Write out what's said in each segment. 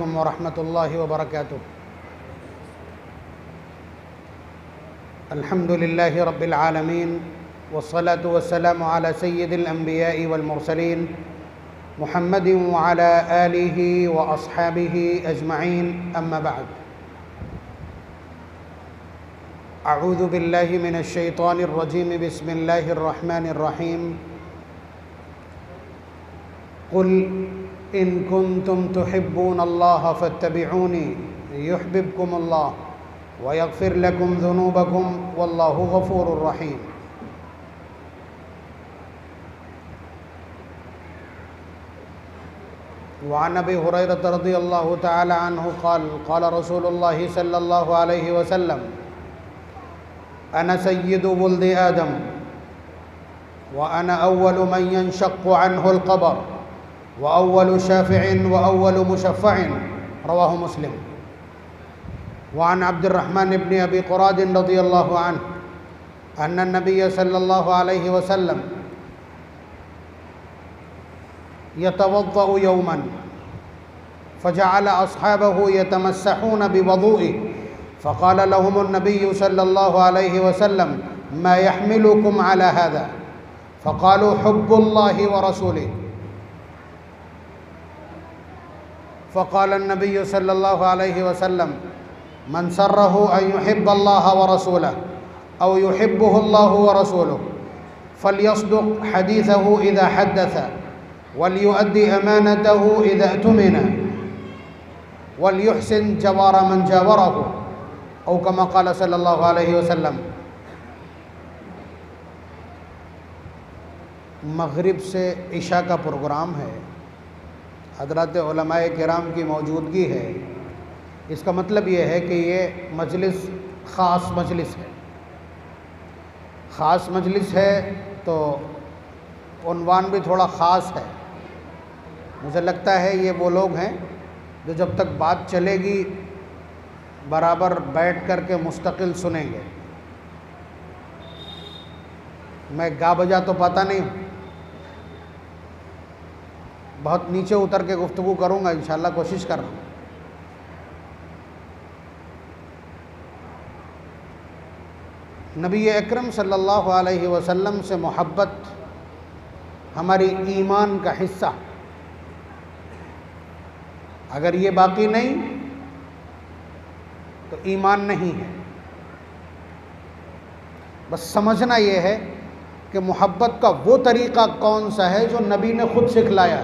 अलैकुम वरहमतुल्लाहि वबरकातुह। अल्हम्दुलिल्लाहि रब्बिल आलमीन वस्सलातु वस्सलामु अला सय्यिदिल अंबिया'i वल मुरसलीन मुहम्मदिन व अला आलिहि व अस्हाबिहि अजमईन, अम्मा बअद। अऊज़ु बिल्लाहि मिनश शैतानिर रजीम, बिस्मिल्लाहिर रहमानिर रहीम। कुल इन कुन्तुम तुहिब्बूनल्लाह फत्तबिऊनी युहब्बिबकुमुल्लाह व यग़फिर लकुम ज़ुनूबकुम वल्लाहु गफ़ूरुर रहीम। वअन अबी हुरैरह रज़ियल्लाहु तआला अन्हु क़ाल क़ाल रसूलुल्लाहि सल्लल्लाहु अलैहि वसल्लम अना सय्यिदु वुल्दि आदम व अना अव्वलु मन यंशक़्क़ु अन्हुल क़ब्र व अव्वलु शाफ़िइन व अव्वलु मुशफ़्फ़इन, रवाहु मुस्लिम। वअन अब्दुर्रहमान इब्न अबी क़ुराद रज़ियल्लाहु अन्हु अन्ना नबिय्य सल्लल्लाहु अलैहि वसल्लम यतवद्दअु यौमन फ़जअल अस्हाबहु यतमस्सहून बिवुदूइहि फ़क़ाल लहुमुन नबिय्यु सल्लल्लाहु अलैहि वसल्लम मा यहमिलुकुम अला हाज़ा फ़क़ालू हुब्बुल्लाहि व रसूलिहि फ़क़ाल नबिय्यु सल्लल्लाहु अलैहि वसल्लम मन सर्रहु अन युहिब्बल्लाह व रसूलहु औ युहिब्बुहुल्लाहु व रसूलुहु फ़ल्यस्दुक़ हदीसहु इज़ा हद्दस वल्युअद्दि अमानतहु इज़ा अ'तुमिन वल्युहसिन जवार मन जावरहु औ कमा क़ाल सल्लल्लाहु अलैहि वसल्लम। मग़रिब से इशा का प्रोग्राम है, हज़रत उलमाए किराम की मौजूदगी है। इसका मतलब ये है कि ये मजलिस ख़ास मजलिस है। ख़ास मजलिस है तो उन्वान भी थोड़ा ख़ास है। मुझे लगता है ये वो लोग हैं जो जब तक बात चलेगी बराबर बैठ कर के मुस्तकिल सुनेंगे। मैं गा बजा तो पता नहीं, बहुत नीचे उतर के गुफ्तगू करूँगा इंशाअल्लाह, कोशिश कर रहा हूँ। नबी अकरम सल्लल्लाहु अलैहि वसल्लम से मोहब्बत हमारी ईमान का हिस्सा। अगर ये बाकी नहीं तो ईमान नहीं है। बस समझना ये है कि मोहब्बत का वो तरीक़ा कौन सा है जो नबी ने ख़ुद सिखलाया।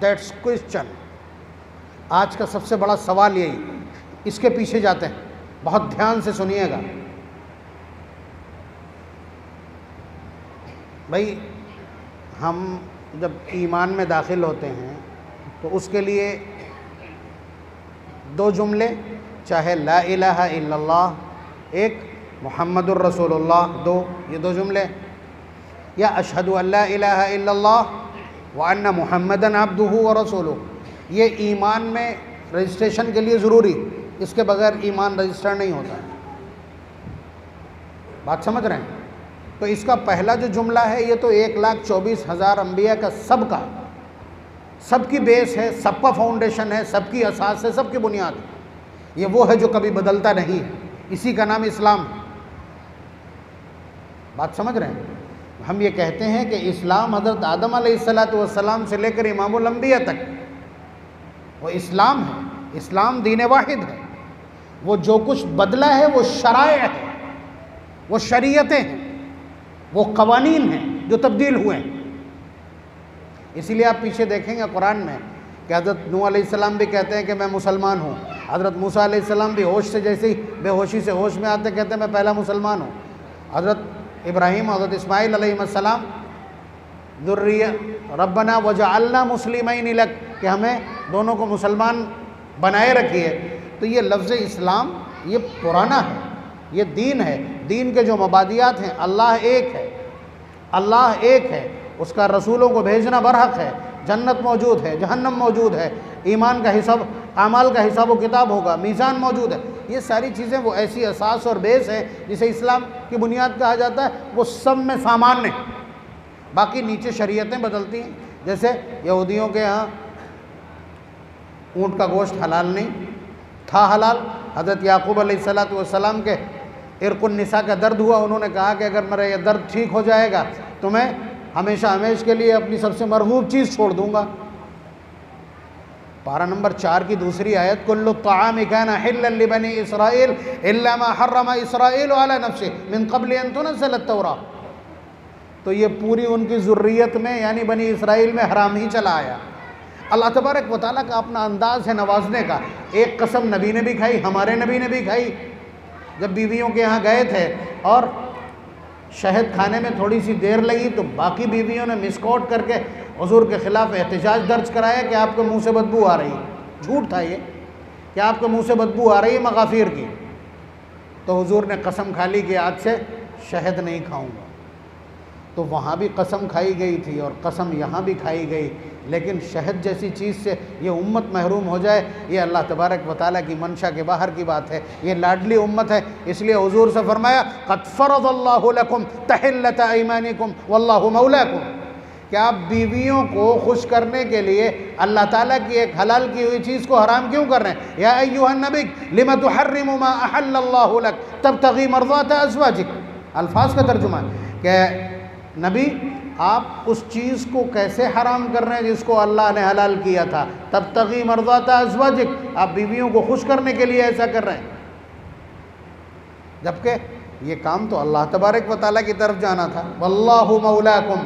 That's question. आज का सबसे बड़ा सवाल यही, इसके पीछे जाते हैं। बहुत ध्यान से सुनिएगा भाई। हम जब ईमान में दाखिल होते हैं तो उसके लिए दो जुमले, चाहे ला इलाहा इल्लल्लाह एक, मुहम्मदुर रसूलुल्लाह दो, ये दो जुमले, या अशहदु अल्ला इलाहा इल्लल्लाह व अन्ना मुहम्मदन अब्दुहु व रसूलुहु, ये ईमान में रजिस्ट्रेशन के लिए ज़रूरी। इसके बगैर ईमान रजिस्टर नहीं होता। बात समझ रहे हैं? तो इसका पहला जो जुमला है ये तो 1,24,000 अम्बिया का सबका, सबकी बेस है, सबका फाउंडेशन है, सबकी असास है, सबकी बुनियाद है। ये वो है जो कभी बदलता नहीं है। इसी का नाम इस्लाम है। बात समझ रहे हैं? हम ये कहते हैं कि इस्लाम हज़रत आदम अलैहिस्सलातु वस्सलाम से लेकर इमामुल अंबिया तक वो इस्लाम है। इस्लाम दीन वाहिद है। वो जो कुछ बदला है वो शराय है, वो शरीयतें हैं, वो कवानीन हैं जो तब्दील हुए हैं। इसीलिए आप पीछे देखेंगे कुरान में कि हज़रत नूह अलैहिस्सलाम भी कहते हैं कि मैं मुसलमान हूँ। हज़रत मूसा अलैहिस्सलाम भी होश से जैसे ही बेहोशी से होश में आते कहते हैं मैं पहला मुसलमान हूँ। हज़रत इब्राहीम, हज़रत इस्माईल अलैहिस्सलाम ज़ुर्रिया रब्बना वजअलना मुस्लिमैन लक, कि हमें दोनों को मुसलमान बनाए रखिए। तो ये लफ्ज़ इस्लाम ये पुराना है, ये दीन है। दीन के जो मबादियात हैं, अल्लाह एक है, अल्लाह एक है, उसका रसूलों को भेजना बरहक है, जन्नत मौजूद है, जहन्नम मौजूद है, ईमान का हिसाब, आमाल का हिसाब व किताब होगा, मीज़ान मौजूद है। ये सारी चीज़ें वो ऐसी असास और बेस है जिसे इस्लाम की बुनियाद कहा जाता है। वो सब में सामान्य, बाकी नीचे शरीयतें बदलती हैं। जैसे यहूदियों के यहाँ ऊँट का गोश्त हलाल नहीं था, हलाल। हज़रत याकूब अलैहिस्सलातु वस्सलाम के इरकुन निसा का दर्द हुआ, उन्होंने कहा कि अगर मेरा ये दर्द ठीक हो जाएगा तो मैं हमेशा हमेश के लिए अपनी सबसे मरगूब चीज़ छोड़ दूँगा। पारा नंबर 4 की दूसरी आयत, कुल्लु त्ताआमि काना हिल्लन लिबनी इसराइल इल्ला मा हर्रम इसराइल अला नफ्सिही मिन क़ब्ल अन तुनज़्ज़ल तौरात। तो ये पूरी उनकी ज़ुर्रियत में यानी बनी इसराइल में हराम ही चला आया। अल्लाह तबारक व तआला का अपना अंदाज़ है नवाजने का। एक कसम नबी ने भी खाई, हमारे नबी ने भी खाई। जब बीवियों के यहाँ गए थे और शहद खाने में थोड़ी सी देर लगी तो बाकी बीवियों ने मिसकॉट करके हुजूर के ख़िलाफ़ एहतजाज दर्ज कराया कि आपके मुंह से बदबू आ रही है। झूठ था ये कि आपके मुंह से बदबू आ रही है मगाफिर की। तो हुजूर ने कसम खा ली कि आज से शहद नहीं खाऊंगा। तो वहाँ भी कसम खाई गई थी और कसम यहाँ भी खाई गई, लेकिन शहद जैसी चीज़ से ये उम्मत महरूम हो जाए, ये अल्लाह तबारक व तआला की मंशा के बाहर की बात है। ये लाडली उम्मत है, इसलिए हुजूर से फरमाया क़द फ़रज़ल्लाहु लकुम तहिल्लत ऐमानिकुम वल्लाहु मौलाकुम, कि आप बीवियों को खुश करने के लिए अल्लाह ताला की एक हलाल की हुई चीज़ को हराम क्यों कर रहे हैं। या अय्युहन नबी लिमा तुहर्रिमु मा अहल्लल्लाहु लक तब्तगी मर्ज़ात अज़वाजिक। अल्फाज का तर्जुमा कि नबी आप उस चीज़ को कैसे हराम कर रहे हैं जिसको अल्लाह ने हलाल किया था। तब्तगी मर्ज़ात अज़वाजिक, आप बीवियों को खुश करने के लिए ऐसा कर रहे हैं, जबकि ये काम तो अल्लाह तबारक व तआला की तरफ जाना था। वल्लाहु मौलाकुम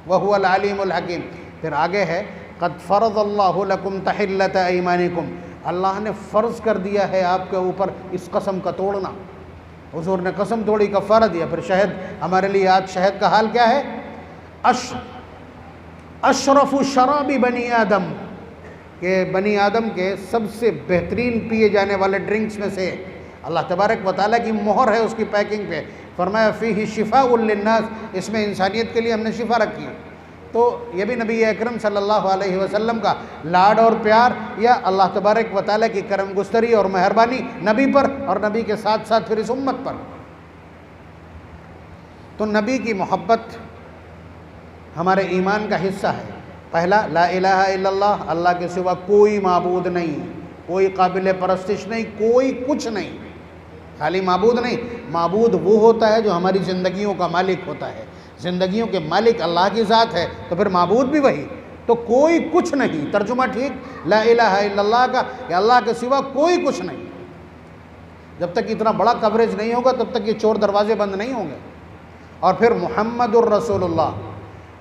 व हुवल अलीमुल हकीम। फिर आगे है क़द फ़रज़ल्लाहु लकुम तहिल्लत ऐमानिकुम, अल्लाह ने फ़र्ज़ कर दिया है आपके ऊपर इस कसम का तोड़ना। हुजूर ने कसम तोड़ी, कफ़ारा दिया। फिर शहद, हमारे लिए आज शहद का हाल क्या है। अशरफ़ु शराबी बनी आदम, के बनी आदम के सबसे बेहतरीन पिए जाने वाले ड्रिंक्स में से अल्लाह तबारक व तआला की मोहर है उसकी पैकिंग पे। फरमाया फ़ीही शिफ़ाउल लिन्नास, इसमें इंसानियत के लिए हमने शिफा रखी है। तो ये भी नबी अकरम सल्लल्लाहु अलैहि वसल्लम का लाड और प्यार या अल्लाह तबारक व तआला की करम गुस्तरी और मेहरबानी नबी पर और नबी के साथ साथ फिर इस उम्मत पर। तो नबी की मोहब्बत हमारे ईमान का हिस्सा है। पहला ला इलाहा इल्लल्लाह, अल्लाह के सिवा कोई माबूद नहीं, कोई काबिल परस्तिश नहीं, कोई कुछ नहीं। खाली माबूद नहीं, माबूद वो होता है जो हमारी ज़िंदगियों का मालिक होता है। ज़िंदगियों के मालिक अल्लाह की ज़ात है तो फिर माबूद भी वही। तो कोई कुछ नहीं, तर्जुमा ठीक ला इलाहा इल्लल्लाह का, कि अल्लाह के सिवा कोई कुछ नहीं। जब तक इतना बड़ा कवरेज नहीं होगा तब तक ये चोर दरवाजे बंद नहीं होंगे। और फिर मुहम्मदुर रसूलुल्लाह,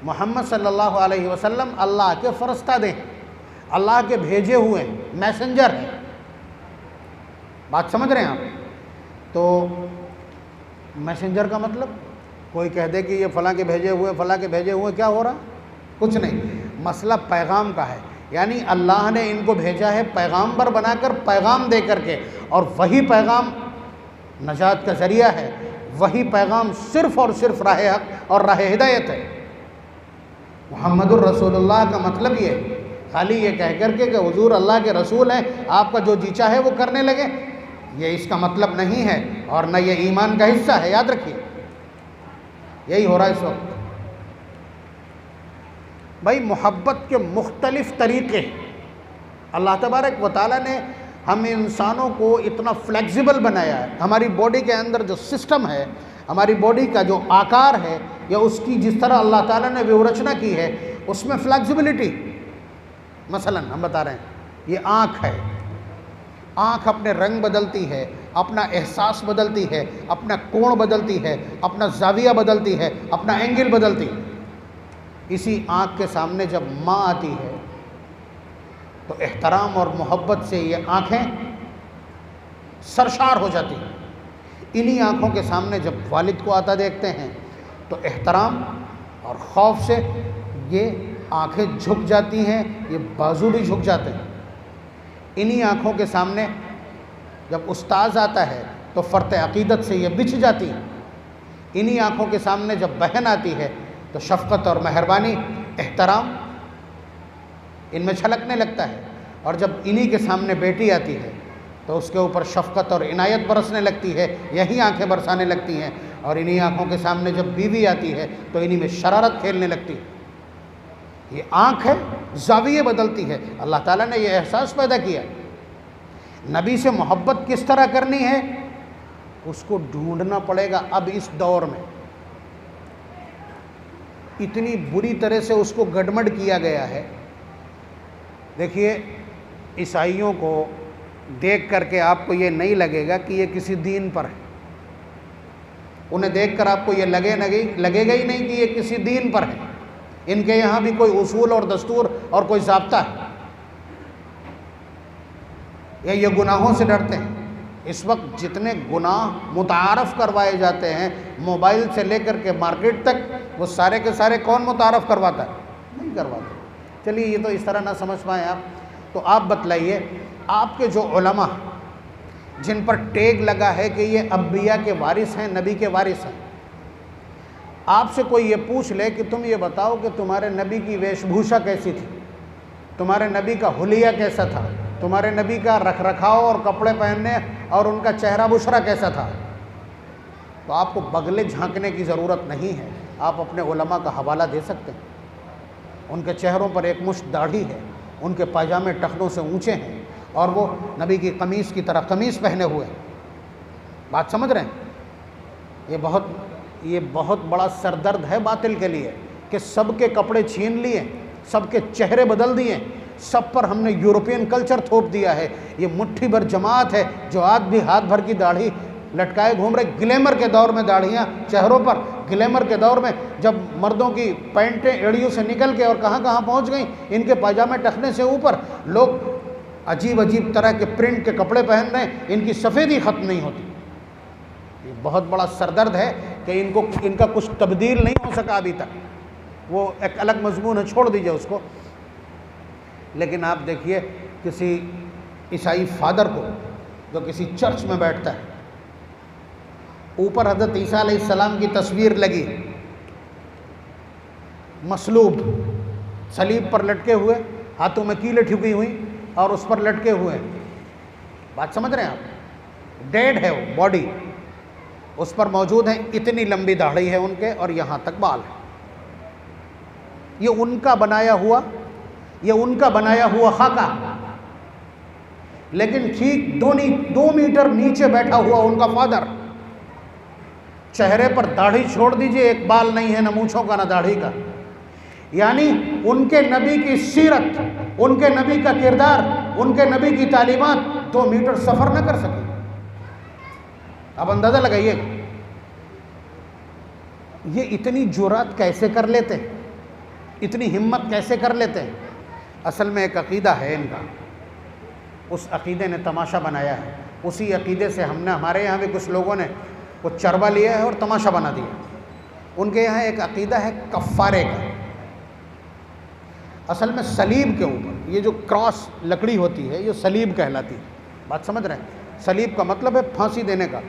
मोहम्मद सल्लल्लाहु अलैहि वसल्लम अल्लाह के फ़रिश्ता, अल्लाह के भेजे हुए मैसेंजर हैं। बात समझ रहे हैं आप। तो मैसेंजर का मतलब कोई कह दे कि ये फ़लाँ के भेजे हुए, फ़लाँ के भेजे हुए, क्या हो रहा, कुछ नहीं। मसला पैगाम का है, यानी अल्लाह ने इनको भेजा है पैगाम्बर बनाकर, पैगाम दे करके, और वही पैगाम नजात का ज़रिया है। वही पैगाम सिर्फ़ और सिर्फ राह हक़ और राह हिदायत है। मुहम्मदुर रसूलुल्लाह का मतलब ये, खाली ये कह करके कि हुजूर अल्लाह के रसूल हैं, आपका जो जी चाहे वो करने लगे, ये इसका मतलब नहीं है और न ये ईमान का हिस्सा है। याद रखिए, यही हो रहा है इस वक्त। भाई मोहब्बत के मुख्तलिफ़ तरीक़े, अल्लाह तबारक व तआला ने हम इंसानों को इतना फ्लेक्सिबल बनाया है। हमारी बॉडी के अंदर जो सिस्टम है, हमारी बॉडी का जो आकार है, या उसकी जिस तरह अल्लाह ताला ने व्यवस्था की है, उसमें फ्लेक्सिबिलिटी। मसलन हम बता रहे हैं, ये आँख है, आँख अपने रंग बदलती है, अपना एहसास बदलती है, अपना कोण बदलती है, अपना जाविया बदलती है, अपना एंगल बदलती है। इसी आँख के सामने जब माँ आती है तो एहतराम और मोहब्बत से ये आँखें सरशार हो जाती हैं। इन्हीं आँखों के सामने जब वालिद को आता देखते हैं तो एहतराम और खौफ से ये आँखें झुक जाती हैं, ये बाजू भी झुक जाते हैं। इन्हीं आँखों के सामने जब उस्ताद आता है तो फ़र्त अक़ीदत से ये बिछ जाती है। इन्हीं आँखों के सामने जब बहन आती है तो शफ़क़त और मेहरबानी, एहतराम इनमें छलकने लगता है। और जब इन्हीं के सामने बेटी आती है तो उसके ऊपर शफ़क़त और इनायत बरसने लगती है, यही आँखें बरसाने लगती हैं। और इन्हीं आँखों के सामने जब बीवी आती है तो इन्हीं में शरारत खेलने लगती है। ये आँख है, ज़ाविये बदलती है। अल्लाह ताला ने ये एहसास पैदा किया। नबी से मोहब्बत किस तरह करनी है उसको ढूंढना पड़ेगा। अब इस दौर में इतनी बुरी तरह से उसको गड़बड़ किया गया है। देखिए, ईसाइयों को देख करके आपको ये नहीं लगेगा कि ये किसी दीन पर है। उन्हें देखकर आपको ये लगेगा ही नहीं कि ये किसी दीन पर है। इनके यहाँ भी कोई उसूल और दस्तूर और कोई ज़ाब्ता है, या ये गुनाहों से डरते हैं। इस वक्त जितने गुनाह मुतारफ़ करवाए जाते हैं, मोबाइल से लेकर के मार्केट तक, वो सारे के सारे कौन मुतारफ़ करवाता है? नहीं करवाते। चलिए, ये तो इस तरह ना समझ पाएँ आप, तो आप बतलाइए, आपके जो उलमा जिन पर टैग लगा है कि ये अंबिया के वारिस हैं, नबी के वारिस हैं, आपसे कोई ये पूछ ले कि तुम ये बताओ कि तुम्हारे नबी की वेशभूषा कैसी थी, तुम्हारे नबी का हुलिया कैसा था, तुम्हारे नबी का रखरखाव और कपड़े पहनने और उनका चेहरा बुशरा कैसा था, तो आपको बगले झांकने की ज़रूरत नहीं है। आप अपने उलमा का हवाला दे सकते हैं। उनके चेहरों पर एक मुश्त दाढ़ी है, उनके पाजामे टखनों से ऊंचे हैं और वो नबी की कमीज़ की तरह कमीज़ पहने हुए हैं। बात समझ रहे हैं? ये बहुत बड़ा सरदर्द है बातिल के लिए कि सबके कपड़े छीन लिए, सबके चेहरे बदल दिए, सब पर हमने यूरोपियन कल्चर थोप दिया है। ये मुट्ठी भर जमात है जो आज भी हाथ भर की दाढ़ी लटकाए घूम रहे। ग्लैमर के दौर में दाढ़ियाँ चेहरों पर, ग्लैमर के दौर में जब मर्दों की पैंटें एड़ियों से निकल के और कहाँ कहाँ पहुँच गई, इनके पाजामे टखने से ऊपर लोग अजीब अजीब तरह के प्रिंट के कपड़े पहन रहे हैं, इनकी सफ़ेदी ख़त्म नहीं होती। ये बहुत बड़ा सरदर्द है कि इनका कुछ तब्दील नहीं हो सका अभी तक। वो एक अलग मजमून है, छोड़ दीजिए उसको। लेकिन आप देखिए, किसी ईसाई फादर को जो किसी चर्च में बैठता है, ऊपर हज़रत ईसा अलैहिस्सलाम की तस्वीर लगी, मसलूब, सलीब पर लटके हुए, हाथों में कीलें ठुकी हुई और उस पर लटके हुए। बात समझ रहे हैं आप? डेड है वो बॉडी, उस पर मौजूद है। इतनी लंबी दाढ़ी है उनके और यहाँ तक बाल है। ये उनका बनाया हुआ खाका। लेकिन ठीक 2 मीटर नीचे बैठा हुआ उनका फादर, चेहरे पर दाढ़ी छोड़ दीजिए, एक बाल नहीं है, न मूंछों का न दाढ़ी का। यानी उनके नबी की सीरत, उनके नबी का किरदार, उनके नबी की तालीमात 2 मीटर सफ़र न कर सके। अब अंदाज़ा लगाइए, ये इतनी जुरात कैसे कर लेते हैं, इतनी हिम्मत कैसे कर लेते हैं? असल में एक अक़ीदा है इनका, उस अक़ीदे ने तमाशा बनाया है। उसी अक़ीदे से हमारे यहाँ भी कुछ लोगों ने वो चरवा लिया है और तमाशा बना दिया। उनके यहाँ एक अक़ीदा है कफ़ारे का। असल में सलीब के ऊपर ये जो क्रॉस लकड़ी होती है, ये सलीब कहलाती है। बात समझ रहे हैं? सलीब का मतलब है फांसी देने का।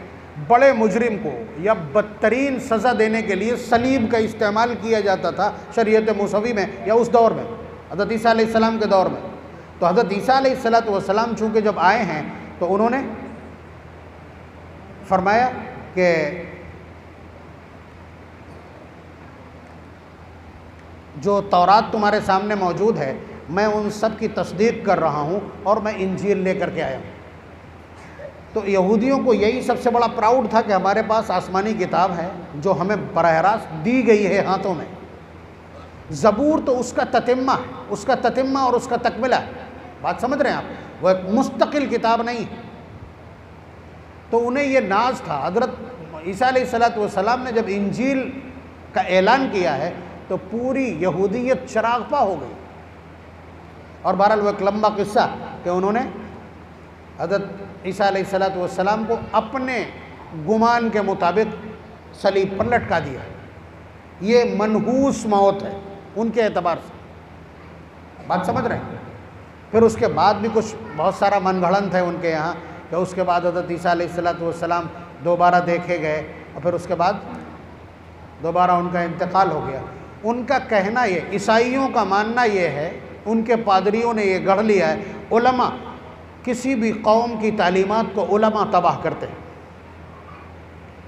बड़े मुजरिम को या बदतरीन सज़ा देने के लिए सलीब का इस्तेमाल किया जाता था शरीयत मूसवी में, या उस दौर में, हज़रत ईसा अलैहिस्सलाम के दौर में। तो हज़रत ईसा अलैहिस्सलाम चूँकि जब आए हैं तो उन्होंने फरमाया कि जो तौरात तुम्हारे सामने मौजूद है, मैं उन सब की तस्दीक कर रहा हूँ और मैं इंजील लेकर के आया हूँ। तो यहूदियों को यही सबसे बड़ा प्राउड था कि हमारे पास आसमानी किताब है जो हमें बराह रास्त दी गई है हाथों में। ज़बूर तो उसका ततिम्मा और उसका तकमिला। बात समझ रहे हैं आप? वो एक मुस्तकिल किताब नहीं है। तो उन्हें ये नाज था। हज़रत ईसा अलैहिस्सलाम ने जब इंजील का ऐलान किया है तो पूरी यहूदियत चरागपा हो गई। और बहरहाल वो एक लंबा किस्सा कि उन्होंने हज़रत ईसा अलैहिस्सलाम को अपने गुमान के मुताबिक सलीब पर लटका दिया। ये मनहूस मौत है उनके एतबार से। बात समझ रहे हैं? फिर उसके बाद भी कुछ बहुत सारा मनगढ़ंत है उनके यहाँ कि उसके बाद हज़रत ईसा अलैहिस्सलाम दोबारा देखे गए और फिर उसके बाद दोबारा उनका इंतकाल हो गया। उनका कहना ये, ईसाइयों का मानना ये है, उनके पादरियों ने ये गढ़ लिया है, उलमा किसी भी कौम की तालीमात को उलमा तबाह करते हैं।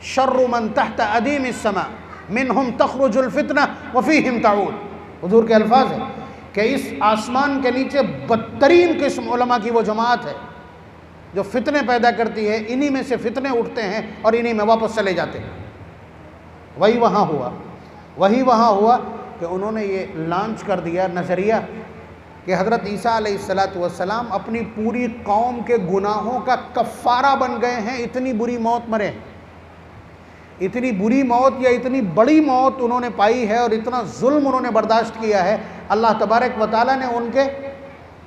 शर्रु मन तहत अदीम इस्समा मिनहुम तखरुजुल फितना व फीहिम ताऊद। हुजूर के अल्फाज हैं कि इस आसमान के नीचे बदतरीन किस्म उलमा की वो जमात है जो फितने पैदा करती है, इन्हीं में से फितने उठते हैं और इन्हीं में वापस चले जाते हैं। वही वहाँ हुआ कि उन्होंने ये लॉन्च कर दिया नज़रिया कि हज़रत ईसा अलैहिस्सलातु वस्सलाम अपनी पूरी कौम के गुनाहों का कफ़ारा बन गए हैं। इतनी बुरी मौत मरे, इतनी बुरी मौत या इतनी बड़ी मौत उन्होंने पाई है और इतना जुल्म उन्होंने बर्दाश्त किया है। अल्लाह तबारक व तआला ने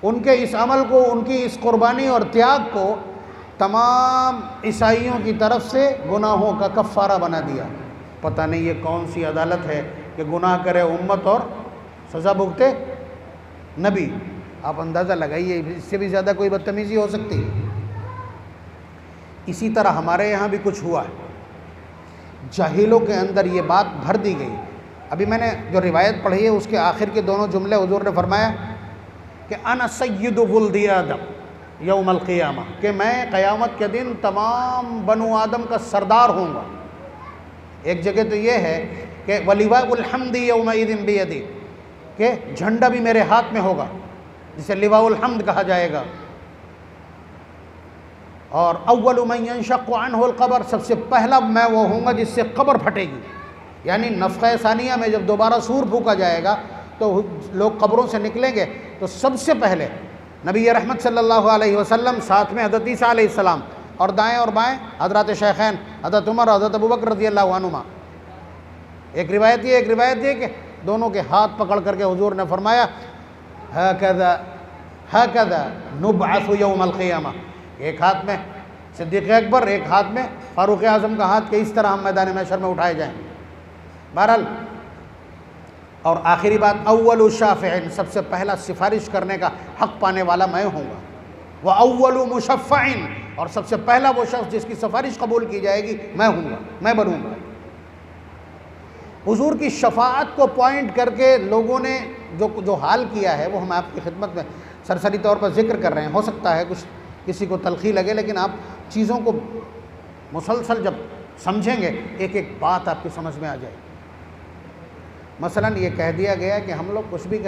उनके इस अमल को, उनकी इस कुर्बानी और त्याग को तमाम ईसाइयों की तरफ से गुनाहों का कफ़ारा बना दिया। पता नहीं ये कौन सी अदालत है कि गुनाह करे उम्मत और सज़ा भुगते नबी। आप अंदाज़ा लगाइए, इससे भी ज़्यादा कोई बदतमीज़ी हो सकती है। इसी तरह हमारे यहाँ भी कुछ हुआ है, जाहिलों के अंदर ये बात भर दी गई। अभी मैंने जो रिवायत पढ़ी है उसके आखिर के दोनों जुमले हुजूर ने फरमाया कि अना सय्यिदु वुल्दी आदम यौमल क़ियामा, कि मैं क़यामत के दिन तमाम बनु आदम का सरदार होऊंगा। एक जगह तो ये है कि वलिवाउल हम्दी यौमइज़िन बियदी, कि झंडा भी मेरे हाथ में होगा, जिसे लिवाउल हम्द कहा जाएगा। और अव्वलु मन यंशक़्क़ु अन्हुल क़ब्र, सबसे पहला मैं वो होऊंगा जिससे कब्र फटेगी। यानी नफ़ख़े सानिया में जब दोबारा सूर फूका जाएगा तो लोग कब्रों से निकलेंगे, तो सबसे पहले नबी रहमत सल्लल्लाहु अलैहि वसल्लम, साथ में हज़रत ईसा अलैहिस्सलाम, और दाएँ और बाएँ हज़रत शैख़ैन हज़रत उमर हज़रत अबू बकर रज़ियल्लाहु अन्हुमा। एक रिवायत ये कि दोनों के हाथ पकड़ करके हुजूर ने फरमाया हकज़ा नुबअसु यौमल क़ियामा, एक हाथ में सिद्दीक़ अकबर, एक हाथ में फ़ारूक़ आज़म का हाथ, के इस तरह हम मैदान महशर में उठाए जाएंगे। बहरहाल, और आखिरी बात, अव्वलु शाफ़िईन, सबसे पहला सिफारिश करने का हक़ पाने वाला मैं होऊंगा। व अव्वलु मुशफ़्फ़ईन, और सबसे पहला वो शख्स जिसकी सिफारिश कबूल की जाएगी मैं होऊंगा, मैं बनूंगा। हुजूर की शफ़ाअत को पॉइंट करके लोगों ने जो हाल किया है वो हम आपकी खिदमत में सरसरी तौर पर जिक्र कर रहे हैं। हो सकता है कुछ किसी को तलख़ी लगे, लेकिन आप चीज़ों को मुसलसल जब समझेंगे एक एक बात आपकी समझ में आ जाएगी। मसलन ये कह दिया गया कि हम लोग कुछ भी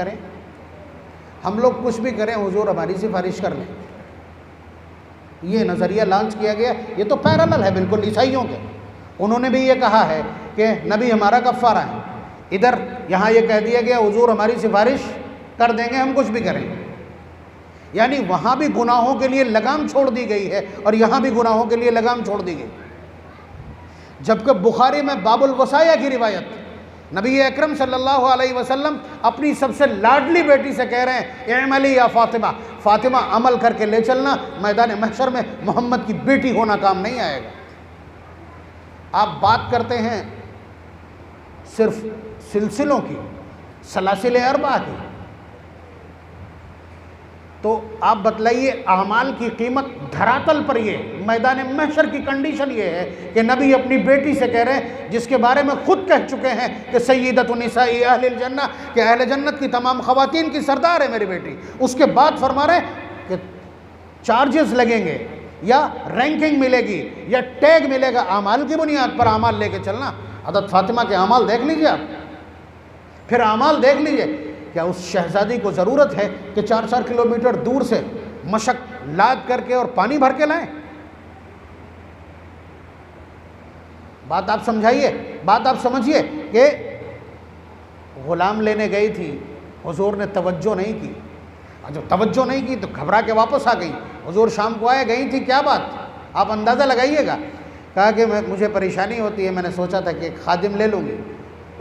करें, हुजूर हमारी सिफारिश कर लें। ये नज़रिया लॉन्च किया गया, ये तो पैरेलल है बिल्कुल ईसाइयों के। उन्होंने भी ये कहा है कि नबी हमारा कफ़ारा है। इधर यहाँ ये कह दिया गया हुजूर हमारी सिफारिश कर देंगे, हम कुछ भी करें। यानी वहाँ भी गुनाहों के लिए लगाम छोड़ दी गई है और यहाँ भी गुनाहों के लिए लगाम छोड़ दी गई। जबकि बुखारी में बाबुल वसाया की रिवायत, नबी अकरम सल्लल्लाहु अलैहि वसल्लम अपनी सबसे लाडली बेटी से कह रहे हैं, इअमली या फ़ातिमा, फ़ातिमा अमल करके ले चलना, मैदान महशर में मोहम्मद की बेटी होना काम नहीं आएगा। आप बात करते हैं सिर्फ सिलसिलों की, सलासिल अरबा की, तो आप बतलाइए अमाल की कीमत धरातल पर ये मैदान महशर की कंडीशन ये है कि नबी अपनी बेटी से कह रहे हैं, जिसके बारे में खुद कह चुके हैं कि सय्यदतु निसाई अहलिल जन्नह, कि अहले जन्नत की तमाम ख़वातीन की सरदार है मेरी बेटी। उसके बाद फरमा रहे हैं कि चार्जेस लगेंगे या रैंकिंग मिलेगी या टैग मिलेगा, अमाल की बुनियाद पर अमाल लेके चलना। हज़रत फ़ातिमा के अमाल देख लीजिए आप, फिर अमाल देख लीजिए। क्या उस शहज़ादी को ज़रूरत है कि 4-4 किलोमीटर दूर से मशक लाद करके और पानी भर के लाएं? बात आप समझाइए, बात आप समझिए कि ग़ुलाम लेने गई थी, हुजूर ने तवज्जो नहीं की। जब तवज्जो नहीं की तो घबरा के वापस आ गई। हुजूर शाम को आए, गई थी, क्या बात, आप अंदाज़ा लगाइएगा। कहा कि मुझे परेशानी होती है, मैंने सोचा था कि एक खादिम ले लूँगी।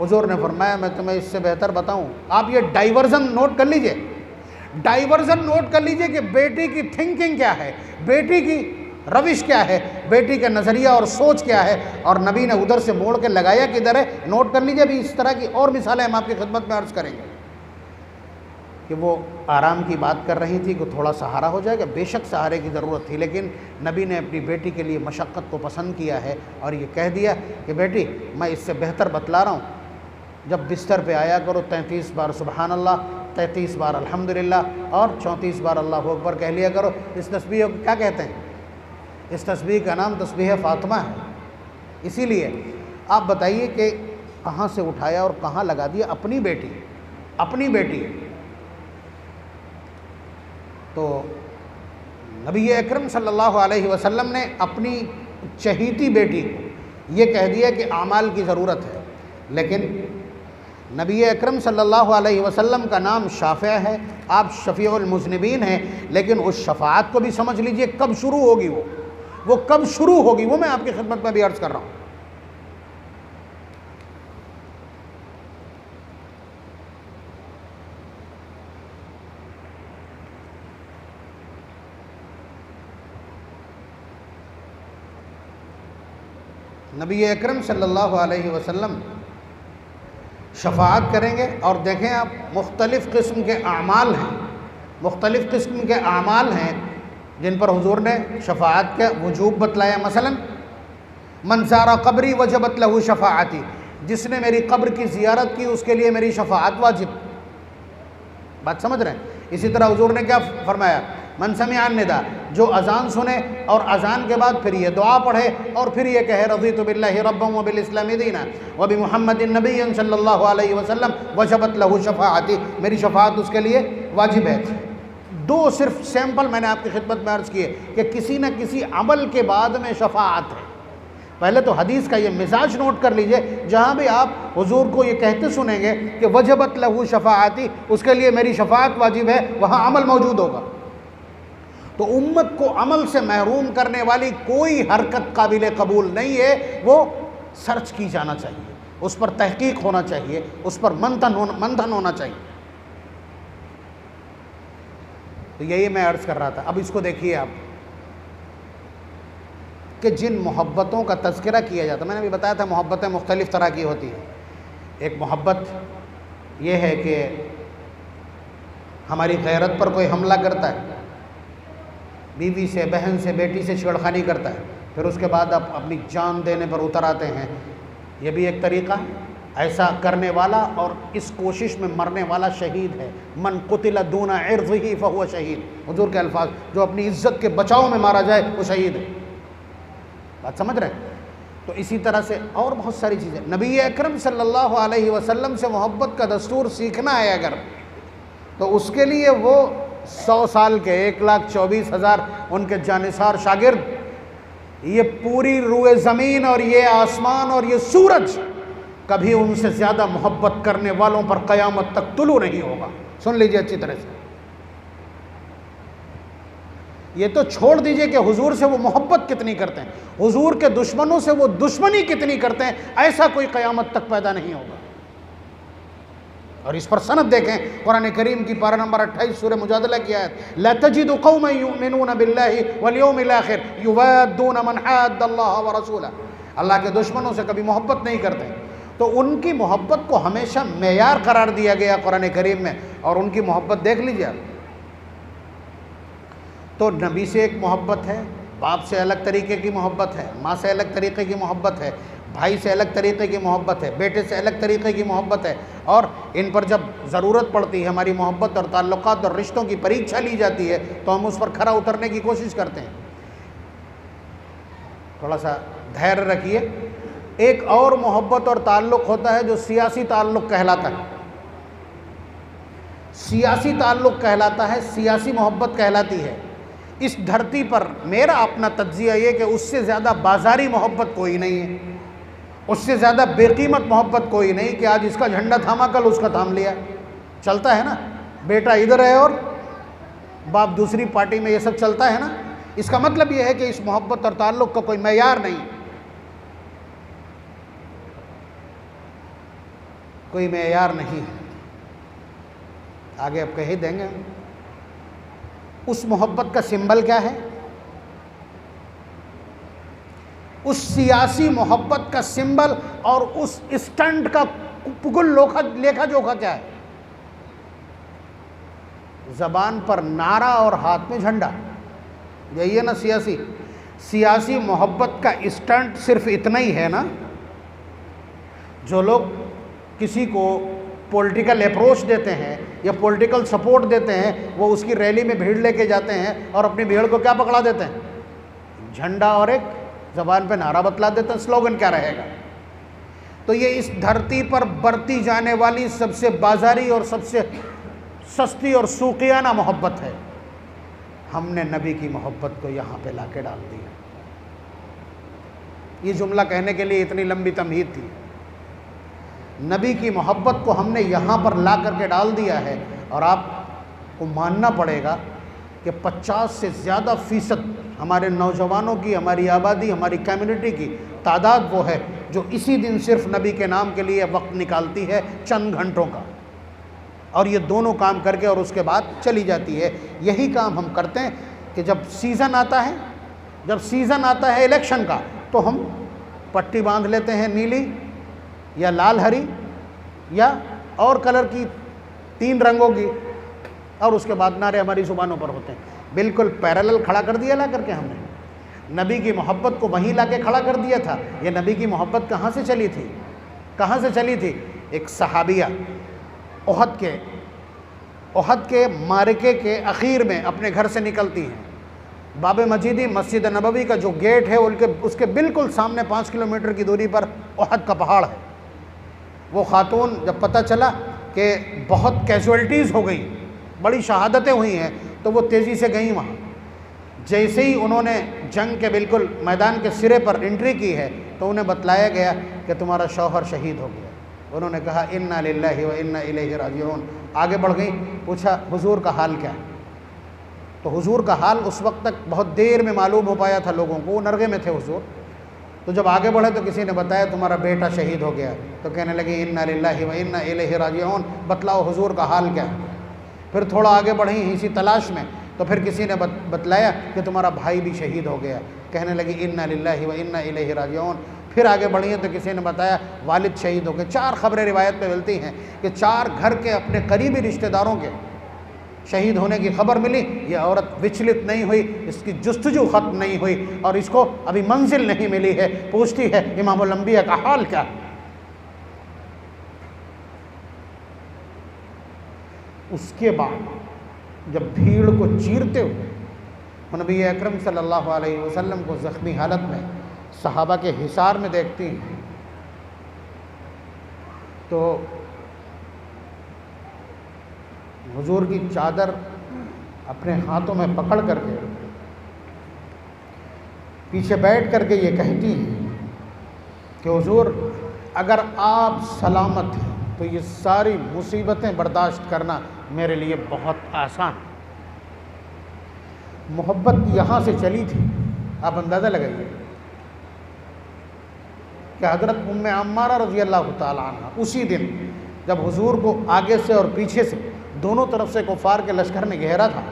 हुजूर ने फरमाया मैं तुम्हें इससे बेहतर बताऊं, आप ये डाइवर्जन नोट कर लीजिए, डाइवर्जन नोट कर लीजिए कि बेटी की थिंकिंग क्या है, बेटी की रविश क्या है, बेटी का नज़रिया और सोच क्या है, और नबी ने उधर से मोड़ के लगाया किधर है, नोट कर लीजिए। अभी इस तरह की और मिसालें हम आपकी खिदमत में अर्ज़ करेंगे कि वो आराम की बात कर रही थी कि थोड़ा सहारा हो जाएगा। बेशक सहारे की ज़रूरत थी, लेकिन नबी ने अपनी बेटी के लिए मशक्क़त को पसंद किया है और ये कह दिया कि बेटी मैं इससे बेहतर बतला रहा हूँ, जब बिस्तर पे आया करो 33 बार सुबहान अल्लाह, 33 बार अल्हम्दुलिल्लाह और 34 बार अल्लाह अकबर कह लिया करो। इस तस्बीह को क्या कहते हैं? इस तस्बीह का नाम तस्बीह फ़ातिमा है। इसीलिए आप बताइए कि कहाँ से उठाया और कहाँ लगा दिया अपनी बेटी, अपनी बेटी। तो नबी अकरम सल्लल्लाहु अलैहि वसल्लम ने अपनी चहीती बेटी को ये कह दिया कि आमाल की ज़रूरत है, लेकिन नबी अकरम सल्लल्लाहु अलैहि वसल्लम का नाम शाफ़िअ है, आप शफ़ीउल मुज़निबीन हैं, लेकिन उस शफ़ाअत को भी समझ लीजिए कब शुरू होगी, वो कब शुरू होगी, वो मैं आपकी खिदमत में भी अर्ज़ कर रहा हूँ। नबी अकरम सल्लल्लाहु अलैहि वसल्लम शफ़ाअत करेंगे। और देखें आप, मुख्तलिफ़ किस्म के आमाल हैं, मुख्तलिफ़ किस्म के आमाल हैं जिन पर हुजूर ने शफ़ाअत का वजूब बतलाया। मसलन मन ज़ारा क़ब्री वजबत लहू शफ़ाअती, जिसने मेरी कब्र की ज़ियारत की उसके लिए मेरी शफ़ाअत वाजिब। बात समझ रहे हैं? इसी तरह हुजूर ने क्या फरमाया, मन समिअन निदा, जो अज़ान सुने और अज़ान के बाद फिर ये दुआ पढ़े और फिर ये कहे रज़ीतु बिल्लाहि रब्बन व बिल इस्लामी दीना व बि मुहम्मदिन नबिय्यन सल्लल्लाहु अलैहि वसल्लम वजबत लहू शफ़ाअती, मेरी शफ़ाअत उसके लिए वाजिब है। दो सिर्फ सैंपल मैंने आपकी खिदमत में अर्ज़ किए कि किसी न किसी अमल के बाद में शफ़ाअत है। पहले तो हदीस का ये मिजाज नोट कर लीजिए, जहाँ भी आप हुजूर को ये कहते सुनेंगे कि वजबत लहू शफ़ाअती, उसके लिए मेरी शफ़ाअत वाजिब है, वहाँ अमल मौजूद होगा। तो उम्मत को अमल से महरूम करने वाली कोई हरकत काबिल कबूल नहीं है, वो सर्च की जाना चाहिए, उस पर तहकीक होना चाहिए, उस पर मंथन होना चाहिए। तो यही मैं अर्ज़ कर रहा था। अब इसको देखिए आप कि जिन मोहब्बतों का तज़किरा किया जाता, मैंने अभी बताया था मोहब्बतें मुख्तलिफ़ तरह की होती हैं। एक मोहब्बत ये है कि हमारी गैरत पर कोई हमला करता है, बीवी से, बहन से, बेटी से छेड़खानी करता है, फिर उसके बाद आप अपनी जान देने पर उतर आते हैं, ये भी एक तरीक़ा है। ऐसा करने वाला और इस कोशिश में मरने वाला शहीद है। मन कुतिला दूना इर्ज़िही फ़हुव शहीद, हुज़ूर के अल्फाज, जो अपनी इज़्ज़त के बचाव में मारा जाए वो शहीद है। बात समझ रहे हैं? तो इसी तरह से और बहुत सारी चीज़ें। नबी अकरम सल्लल्लाहु अलैहि वसल्लम से मोहब्बत का दस्तूर सीखना है अगर, तो उसके लिए वो 100 साल के 1,24,000 उनके जानिसार शागिर्द, ये पूरी रूए ज़मीन और ये आसमान और ये सूरज, कभी उनसे ज़्यादा मोहब्बत करने वालों पर क़यामत तक तुलू नहीं होगा। सुन लीजिए अच्छी तरह से। ये तो छोड़ दीजिए कि हुजूर से वो मोहब्बत कितनी करते हैं, हुजूर के दुश्मनों से वो दुश्मनी कितनी करते हैं, ऐसा कोई क़यामत तक पैदा नहीं होगा। और इस पर सनद देखें, कुरान करीम की पारा नंबर 28 सूरह मुजादला की आयत, ला तजिदु कौमन युमिनून बिल्लाहि वल यौमिल आखिर युवाद्दून मन हाद्दल्लाह व रसूला, अल्लाह के दुश्मनों से कभी मोहब्बत नहीं करते। तो उनकी मोहब्बत को हमेशा मेयार करार दिया गया कुरान करीम में, और उनकी मोहब्बत देख लीजिए आप। तो नबी से एक मोहब्बत है, बाप से अलग तरीके की मोहब्बत है, माँ से अलग तरीके की मोहब्बत है, भाई से अलग तरीके की मोहब्बत है, बेटे से अलग तरीके की मोहब्बत है। और इन पर जब ज़रूरत पड़ती है, हमारी मोहब्बत और ताल्लुक़ात और रिश्तों की परीक्षा ली जाती है, तो हम उस पर खरा उतरने की कोशिश करते हैं। थोड़ा सा धैर्य रखिए। एक और मोहब्बत और ताल्लुक़ होता है जो सियासी ताल्लुक़ कहलाता है, सियासी ताल्लुक़ कहलाता है, सियासी मोहब्बत कहलाती है। इस धरती पर मेरा अपना तज्जिया ये कि उससे ज़्यादा बाज़ारी मोहब्बत कोई नहीं है, उससे ज़्यादा बेकीमत मोहब्बत कोई नहीं कि आज इसका झंडा थामा कल उसका थाम लिया। चलता है ना, बेटा इधर है और बाप दूसरी पार्टी में, ये सब चलता है ना। इसका मतलब ये है कि इस मोहब्बत और ताल्लुक़ का कोई मेयार नहीं, कोई मेयार नहीं है। आगे अब कह ही देंगे। उस मोहब्बत का सिंबल क्या है? उस सियासी मोहब्बत का सिंबल और उस स्टंट का कुल लेखा जोखा क्या है? ज़बान पर नारा और हाथ में झंडा, यही है ना सियासी। सियासी मोहब्बत का स्टंट सिर्फ इतना ही है ना, जो लोग किसी को पॉलिटिकल अप्रोच देते हैं या पॉलिटिकल सपोर्ट देते हैं, वो उसकी रैली में भीड़ लेके जाते हैं और अपनी भीड़ को क्या पकड़ा देते हैं? झंडा और एक ज़बान पे नारा बतला देते हैं, स्लोगन क्या रहेगा। तो ये इस धरती पर बरती जाने वाली सबसे बाजारी और सबसे सस्ती और सूकियाना मोहब्बत है। हमने नबी की मोहब्बत को यहाँ पे ला के डाल दिया। ये जुमला कहने के लिए इतनी लंबी तमहीद थी। नबी की मोहब्बत को हमने यहाँ पर ला करके डाल दिया है। और आपको मानना पड़ेगा कि 50 से ज़्यादा फ़ीसद हमारे नौजवानों की, हमारी आबादी, हमारी कम्युनिटी की तादाद वो है जो इसी दिन सिर्फ नबी के नाम के लिए वक्त निकालती है चंद घंटों का, और ये दोनों काम करके और उसके बाद चली जाती है। यही काम हम करते हैं कि जब सीज़न आता है इलेक्शन का, तो हम पट्टी बांध लेते हैं नीली या लाल हरी या और कलर की, 3 रंगों की, और उसके बाद नारे हमारी ज़ुबानों पर होते हैं। बिल्कुल पैरेलल खड़ा कर दिया ला करके हमने नबी की मोहब्बत को वहीं ला के खड़ा कर दिया था। ये नबी की मोहब्बत कहाँ से चली थी? कहाँ से चली थी? एक सहाबिया ओहद के मारके के आखिर में अपने घर से निकलती हैं। बाब मजीदी मस्जिद नबवी का जो गेट है उसके बिल्कुल सामने 5 किलोमीटर की दूरी पर ओहद का पहाड़ है। वो खातून जब पता चला कि बहुत कैजुअल्टीज़ हो गई, बड़ी शहादतें हुई हैं, तो वो तेज़ी से गई वहाँ। जैसे ही उन्होंने जंग के बिल्कुल मैदान के सिरे पर एंट्री की है, तो उन्हें बतलाया गया कि तुम्हारा शौहर शहीद हो गया। उन्होंने कहा इन्ना लिल्लाहि व इन्ना इलैहि राजिऊन। आगे बढ़ गई, पूछा हुजूर का हाल क्या है? तो हुजूर का हाल उस वक्त तक बहुत देर में मालूम हो पाया था लोगों को, वो नरगे में थे हुजूर। तो जब आगे बढ़े तो किसी ने बताया तुम्हारा बेटा शहीद हो गया। तो कहने लगी इन्ना लिल्लाहि व इन्ना इलैहि राजिऊन, बतलाओ हुजूर का हाल क्या है? फिर थोड़ा आगे बढ़ी इसी तलाश में, तो फिर किसी ने बतलाया कि तुम्हारा भाई भी शहीद हो गया। कहने लगी इन्ना लिल्लाहि व इन्ना इलैहि राजिऊन। फिर आगे बढ़ी हैं तो किसी ने बताया वालिद शहीद हो गए। 4 खबरें रिवायत में मिलती हैं कि 4 घर के अपने करीबी रिश्तेदारों के शहीद होने की खबर मिली। ये औरत विचलित नहीं हुई, इसकी जुस्तजू ख़त्म नहीं हुई और इसको अभी मंजिल नहीं मिली है। पूछती है इमामुल अंबिया का हाल क्या? उसके बाद जब भीड़ को चीरते हुए नबी अकरम सल्लल्लाहु अलैहि वसल्लम को ज़ख्मी हालत में सहाबा के हिसार में देखती हैं, तो हुजूर की चादर अपने हाथों में पकड़ करके पीछे बैठ करके ये कहती हैं कि हुजूर अगर आप सलामत हैं तो ये सारी मुसीबतें बर्दाश्त करना मेरे लिए बहुत आसान। मोहब्बत यहाँ से चली थी। आप अंदाज़ा लगाइए कि हज़रत उम्मे अम्मारा रज़ी अल्लाह ताला अन्हा उसी दिन जब हुजूर को आगे से और पीछे से दोनों तरफ से कुफार के लश्कर ने घेरा था,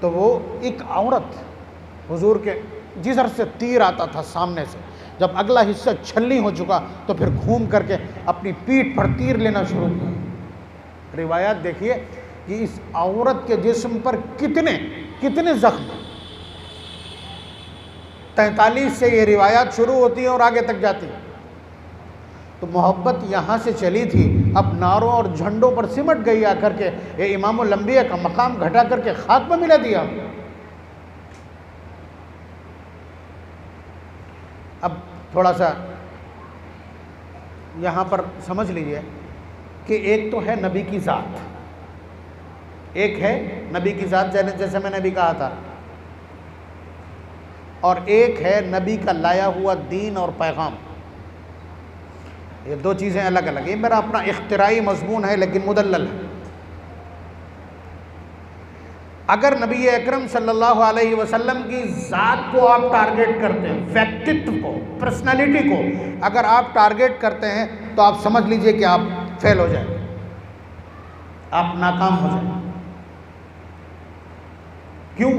तो वो एक औरत हुजूर के जिधर से तीर आता था सामने से, जब अगला हिस्सा छलनी हो चुका तो फिर घूम करके अपनी पीठ पर तीर लेना शुरू किया। रिवायात देखिए कि इस औरत के जिस्म पर कितने जख्म। 43 से ये रिवायात शुरू होती है और आगे तक जाती है। तो मोहब्बत यहाँ से चली थी, अब नारों और झंडों पर सिमट गई आकर के। ये इमामुल अंबिया का मकाम घटा करके खाक में मिला दिया। अब थोड़ा सा यहाँ पर समझ लीजिए कि एक तो है नबी की ज़ात, एक है नबी की ज़ात जैसे मैंने अभी कहा था, और एक है नबी का लाया हुआ दीन और पैगाम। ये 2 चीज़ें अलग अलग। ये मेरा अपना इख्तिराई मजमून है लेकिन मुदल्लल है। अगर नबी अकरम सल्लल्लाहु अलैहि वसल्लम की ज़ात को आप टारगेट करते हैं, व्यक्तित्व को, पर्सनालिटी को अगर आप टारगेट करते हैं, तो आप समझ लीजिए कि आप फेल हो जाएंगे, आप नाकाम हो जाएंगे। क्यों?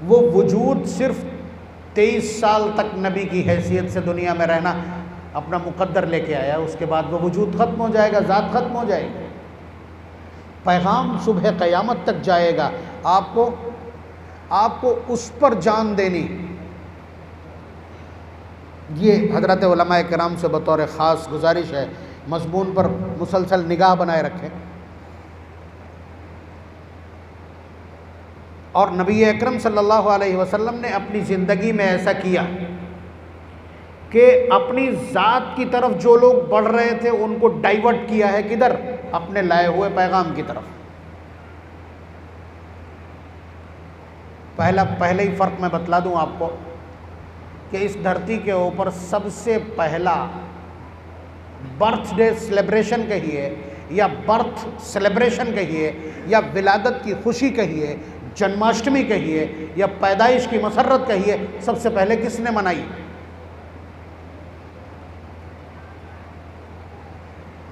वो वजूद सिर्फ 23 साल तक नबी की हैसियत से दुनिया में रहना अपना मुकद्दर लेके आया, उसके बाद वो वजूद ख़त्म हो जाएगा, ज़ात ख़त्म हो जाएगी। पैगाम सुबह क़यामत तक जाएगा। आपको उस पर जान देनी। ये हज़रत उलमाए किराम से बतौर ख़ास गुजारिश है, मज़मून पर मुसलसल निगाह बनाए रखें। और नबी अकरम सल्लल्लाहु अलैहि वसल्लम ने अपनी ज़िंदगी में ऐसा किया कि अपनी ज़ात की तरफ जो लोग बढ़ रहे थे उनको डाइवर्ट किया है, किधर? अपने लाए हुए पैगाम की तरफ। पहले ही फ़र्क मैं बतला दूं आपको कि इस धरती के ऊपर सबसे पहला बर्थडे सेलिब्रेशन कहिए या बर्थ सेलिब्रेशन कहिए या विलादत की खुशी कहिए, जन्माष्टमी कहिए या पैदाइश की मसरत कहिए, सबसे पहले किसने मनाई?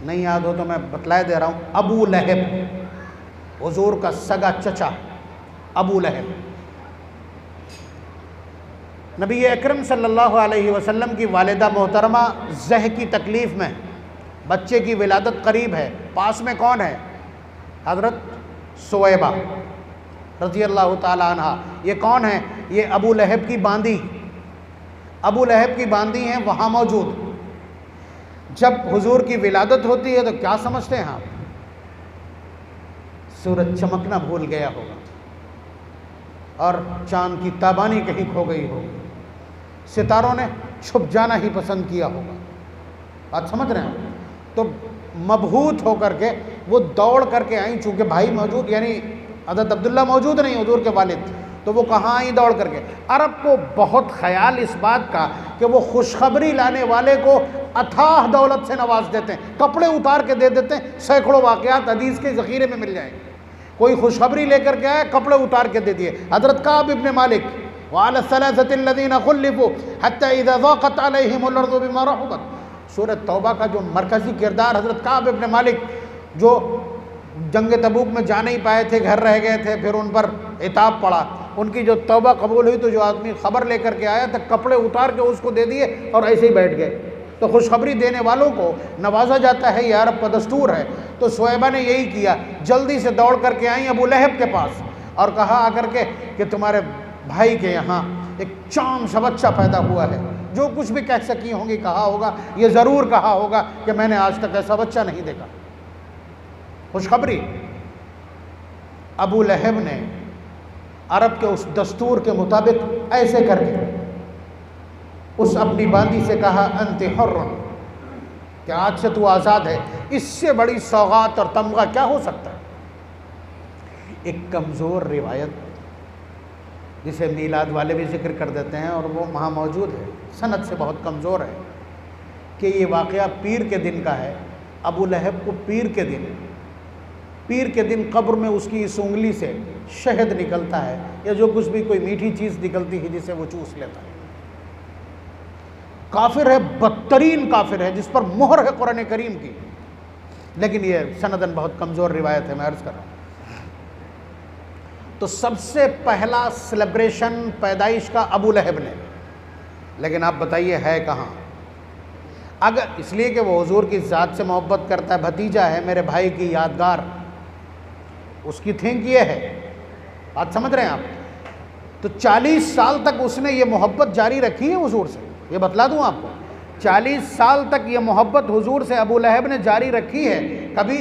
नहीं याद हो तो मैं बतलाए दे रहा हूँ, अबू लहब, हुजूर का सगा चचा अबू लहब। नबी अकरम सल्लल्लाहु अलैहि वसल्लम की वालिदा मोहतरमा ज़ह की तकलीफ़ में, बच्चे की विलादत करीब है, पास में कौन है? हज़रत सुवैबा रज़ी अल्लाह ताला अन्हा। ये कौन है? ये अबू लहब की बांदी, अबू लहब की बांदी हैं वहाँ मौजूद। जब हुजूर की विलादत होती है तो क्या समझते हैं आप? सूरज चमकना भूल गया होगा और चांद की ताबानी कहीं खो गई होगी, सितारों ने छुप जाना ही पसंद किया होगा। बात समझ रहे हैं? तो मबहूत होकर के वो दौड़ करके आई, चूँकि भाई मौजूद, यानी हज़रत अब्दुल्ला मौजूद नहीं हुजूर के वालिद, तो वो कहाँ आई दौड़ करके? अरब को बहुत ख्याल इस बात का कि वो खुशखबरी लाने वाले को अथाह दौलत से नवाज देते हैं, कपड़े उतार के दे देते हैं। सैकड़ों वाक़यात हदीस के ज़ख़ीरे में मिल जाएंगे। कोई खुशखबरी लेकर के आया, कपड़े उतार के दे दिए। हज़रत काब इब्न मालिक वअला सलासतिल्लज़ीना खुल्लिफ़ू हत्ता इज़ा ज़ाक़त अलैहिमुल अर्ज़ु बिमा रहुबत, सूरह तौबा का जो मरकज़ी किरदार हज़रत काब इब्न मालिक, जो जंग तबूक में जा नहीं पाए थे, घर रह गए थे, फिर उन पर इताब पड़ा, उनकी जो तौबा कबूल हुई तो जो आदमी ख़बर लेकर के आया था, कपड़े उतार के उसको दे दिए और ऐसे ही बैठ गए। तो खुशखबरी देने वालों को नवाजा जाता है, ये अरब का दस्तूर है। तो सुवैबा ने यही किया, जल्दी से दौड़ करके आई अबू लहब के पास और कहा आकर के कि तुम्हारे भाई के यहाँ एक चांद सा बच्चा पैदा हुआ है। जो कुछ भी कह सकी होंगी कहा होगा, ये ज़रूर कहा होगा कि मैंने आज तक ऐसा बच्चा नहीं देखा। खुशखबरी। अबू लहब ने अरब के उस दस्तूर के मुताबिक ऐसे करके उस अपनी बांदी से कहा, अंत हुर्र, कि आज से तू आज़ाद है। इससे बड़ी सौगात और तमगा क्या हो सकता है? एक कमज़ोर रिवायत जिसे मीलाद वाले भी जिक्र कर देते हैं और वो वहाँ मौजूद है, सनद से बहुत कमज़ोर है, कि ये वाक़या पीर के दिन का है। अबू लहब को पीर के दिन कब्र में उसकी इस उंगली से शहद निकलता है या जो कुछ भी कोई मीठी चीज़ निकलती है जिसे वो चूस लेता है। काफिर है, बदतरीन काफिर है, जिस पर मोहर है कुरान करीम की, लेकिन ये सनदन बहुत कमज़ोर रिवायत है, मैं अर्ज़ कर रहा हूँ। तो सबसे पहला सेलिब्रेशन पैदाइश का अबू लहब ने, लेकिन आप बताइए है कहाँ? अगर इसलिए कि वो हुजूर की ज़ात से मोहब्बत करता है, भतीजा है, मेरे भाई की यादगार, उसकी थिंक ये है। बात समझ रहे हैं आप? तो 40 साल तक उसने ये मोहब्बत जारी रखी है हुजूर से, ये बतला दूं आपको। 40 साल तक ये मोहब्बत हुजूर से अबू लहब ने जारी रखी है, कभी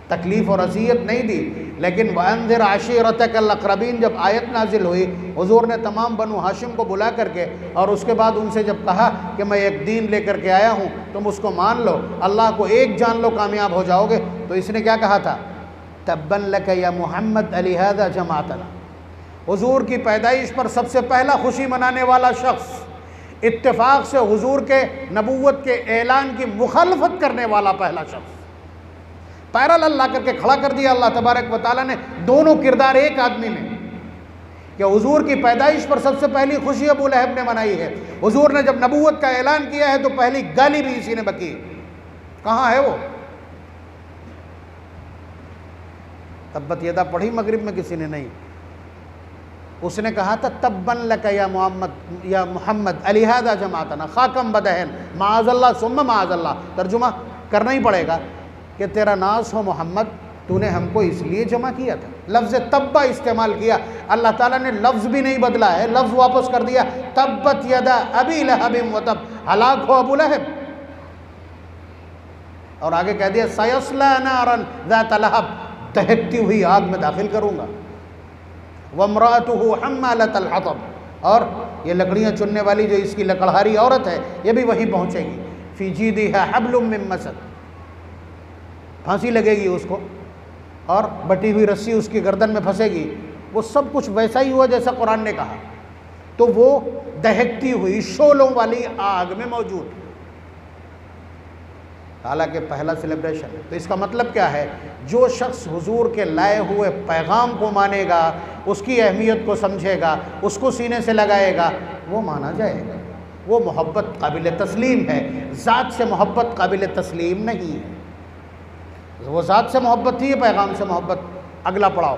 तकलीफ़ और अज़ियत नहीं दी। लेकिन वअन्ज़िर आशीरतकल अक़रबीन जब आयत नाजिल हुई, हुजूर ने तमाम बनु हाशिम को बुला करके और उसके बाद उनसे जब कहा कि मैं एक दीन लेकर के आया हूँ, तुम उसको मान लो, अल्लाह को एक जान लो, कामयाब हो जाओगे। तो इसने क्या कहा था? तब्बन लक या मुहम्मद लिहाज़ा जमाअतना। हुजूर की पैदाइश पर सबसे पहला खुशी मनाने वाला शख्स, इत्तेफाक से हुजूर के नबूवत के ऐलान की मुखालफत करने वाला पहला शख्स, पैरेलल ला करके खड़ा कर दिया अल्लाह तबारक व तआला ने, दोनों किरदार एक आदमी में, कि हुजूर की पैदाइश पर सबसे पहली खुशी अबू लहब ने मनाई है। हुजूर ने जब नबूवत का ऐलान किया है तो पहली गाली भी इसी ने बकी। कहाँ है वो? तब्बत यदा पढ़ी मगरिब में किसी ने नहीं। उसने कहा था तब्बन लक या मोहम्मद लिहाज़ा जमाअतना खाकम बदहन माअज़ल्लाह सुम्मा माअज़ल्लाह। तर्जुमा करना ही पड़ेगा कि तेरा नाज हो मोहम्मद, तूने हमको इसलिए जमा किया था। लफ्ज़ तब्बा इस्तेमाल किया, अल्लाह ताला ने लफ्ज़ भी नहीं बदला है, लफ्ज़ वापस कर दिया, तब्बत यदा अबी लहबिन व तब, हलाक हो अबू लहब। और आगे कह दिया सयस्ला नारन ज़ात लहब, दहकती हुई आग में दाखिल करूँगा। वम्राअतुहु हम्मालतल हतब, और ये लकड़ियाँ चुनने वाली जो इसकी लकड़हारी औरत है, ये भी वहीं पहुँचेगी। फ़ी जीदिहा हब्लुम मिन मसद, फांसी लगेगी उसको और बटी हुई रस्सी उसकी गर्दन में फंसेगी। वो सब कुछ वैसा ही हुआ जैसा कुरान ने कहा। तो वो दहकती हुई शोलों वाली आग में मौजूद, हालांकि पहला सेलिब्रेशन है। तो इसका मतलब क्या है, जो शख्स हुजूर के लाए हुए पैगाम को मानेगा, उसकी अहमियत को समझेगा, उसको सीने से लगाएगा, वो माना जाएगा। वो मोहब्बत काबिल तस्लीम है, ज़ात से मोहब्बत काबिल तस्लीम नहीं है। वो ज़ात से मोहब्बत थी, पैगाम से मोहब्बत। अगला पढ़ाओ,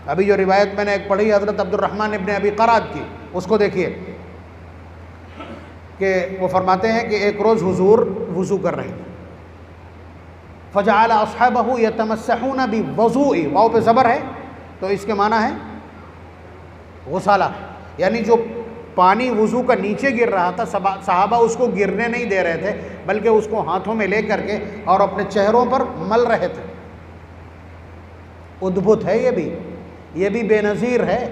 अभी जो रिवायत मैंने एक पढ़ी हज़रत अब्दुर्रहमान इब्न अबी क़राद की, उसको देखिए कि वो फरमाते हैं कि एक रोज़ हुजूर वज़ू कर रहे हैं, फ़जअल अस्हाबहु यतमस्सहून बिवज़ूइ, वाव पे ज़बर है तो इसके माना है गुसाला, यानी जो पानी वज़ू का नीचे गिर रहा था, सहाबा उसको गिरने नहीं दे रहे थे, बल्कि उसको हाथों में ले करके और अपने चेहरों पर मल रहे थे। उद्भुत है ये भी बेनज़ीर है।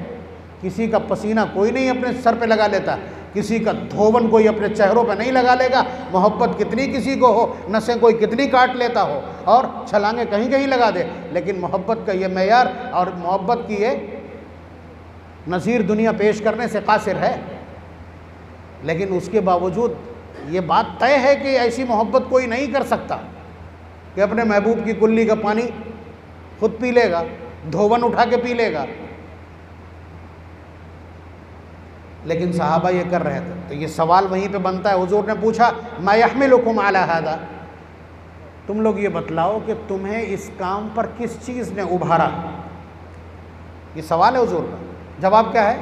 किसी का पसीना कोई नहीं अपने सर पे लगा लेता, किसी का धोवन कोई अपने चेहरों पे नहीं लगा लेगा। मोहब्बत कितनी किसी को हो, नसें कोई कितनी काट लेता हो और छलांगे कहीं कहीं लगा दे, लेकिन मोहब्बत का ये मेयार और मोहब्बत की ये नज़ीर दुनिया पेश करने से कासिर है। लेकिन उसके बावजूद ये बात तय है कि ऐसी मोहब्बत कोई नहीं कर सकता कि अपने महबूब की कुल्ली का पानी खुद पी लेगा, धोवन उठा के पी लेगा। लेकिन सहाबा ये कर रहे थे। तो ये सवाल वहीं पे बनता है, हुजूर ने पूछा मा यहमिलुकुम अला हादा, तुम लोग ये बतलाओ कि तुम्हें इस काम पर किस चीज़ ने उभारा। ये सवाल है हुजूर का। जवाब क्या है?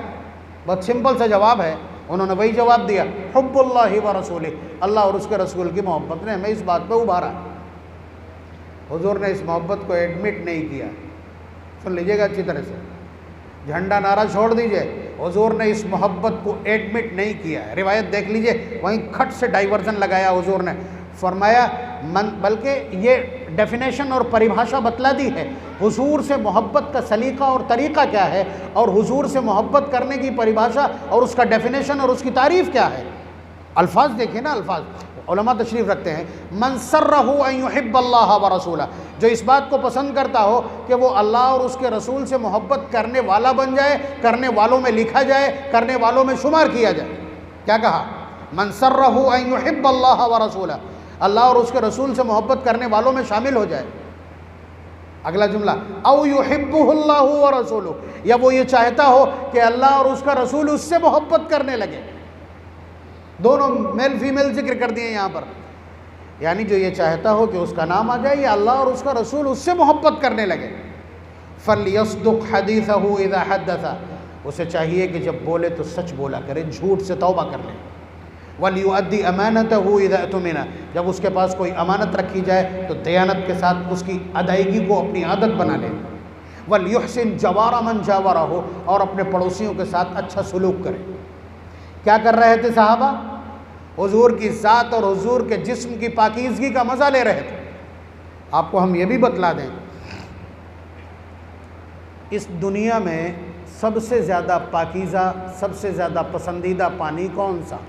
बहुत सिंपल सा जवाब है। उन्होंने वही जवाब दिया, हुब्बुल्लाहि व रसूलिही, अल्लाह और उसके रसूल की मोहब्बत ने हमें इस बात पे उभारा। हुजूर ने इस मोहब्बत को एडमिट नहीं किया। सुन लीजिएगा अच्छी तरह से, झंडा नारा छोड़ दीजिए, हुजूर ने इस मोहब्बत को एडमिट नहीं किया है। रिवायत देख लीजिए, वहीं खट से डाइवर्जन लगाया हुजूर ने, फरमाया बल्कि ये डेफिनेशन और परिभाषा बतला दी है, हुजूर से मोहब्बत का सलीका और तरीक़ा क्या है, और हुजूर से मोहब्बत करने की परिभाषा और उसका डेफिनेशन और उसकी तारीफ़ क्या है। अल्फाज देखिए ना, अल्फाज उलमा तशरीफ़ रखते हैं, मन सर्रहु अन युहिब्बल्लाह व रसूला, जो इस बात को पसंद करता हो कि वो अल्लाह और उसके रसूल से मोहब्बत करने वाला बन जाए, करने वालों में लिखा जाए, करने वालों में शुमार किया जाए। क्या कहा? मन सर्रहु अन युहिब्बल्लाह व रसूला, अल्लाह और उसके रसूल से मोहब्बत करने वालों में शामिल हो जाए। अगला जुमला, औ युहिब्बुहुल्लाहु व रसूलुहु, या वो ये चाहता हो कि अल्लाह और उसका रसूल उससे मोहब्बत करने लगे। दोनों मेल फीमेल जिक्र कर दिए यहाँ पर, यानी जो ये चाहता हो कि उसका नाम आ जाए, या अल्लाह और उसका रसूल उससे मोहब्बत करने लगे। फलयस्दुक हदीसहु इज़ा हद्दसा, उसे चाहिए कि जब बोले तो सच बोला करे, झूठ से तौबा कर ले। वलियुअद्दी अमानतहु इज़ा अतुमिना, जब उसके पास कोई अमानत रखी जाए तो दयानत के साथ उसकी अदायगी को अपनी आदत बना ले। वलियुहसिन जवारा मन जावरहु, और अपने पड़ोसियों के साथ अच्छा सलूक करे। क्या कर रहे थे साहबा? हुजूर की ज़ात और हुजूर के जिस्म की पाकीज़गी का मज़ा ले रहे थे। आपको हम ये भी बतला दें, इस दुनिया में सबसे ज़्यादा पाकीज़ा, सबसे ज़्यादा पसंदीदा पानी कौन सा?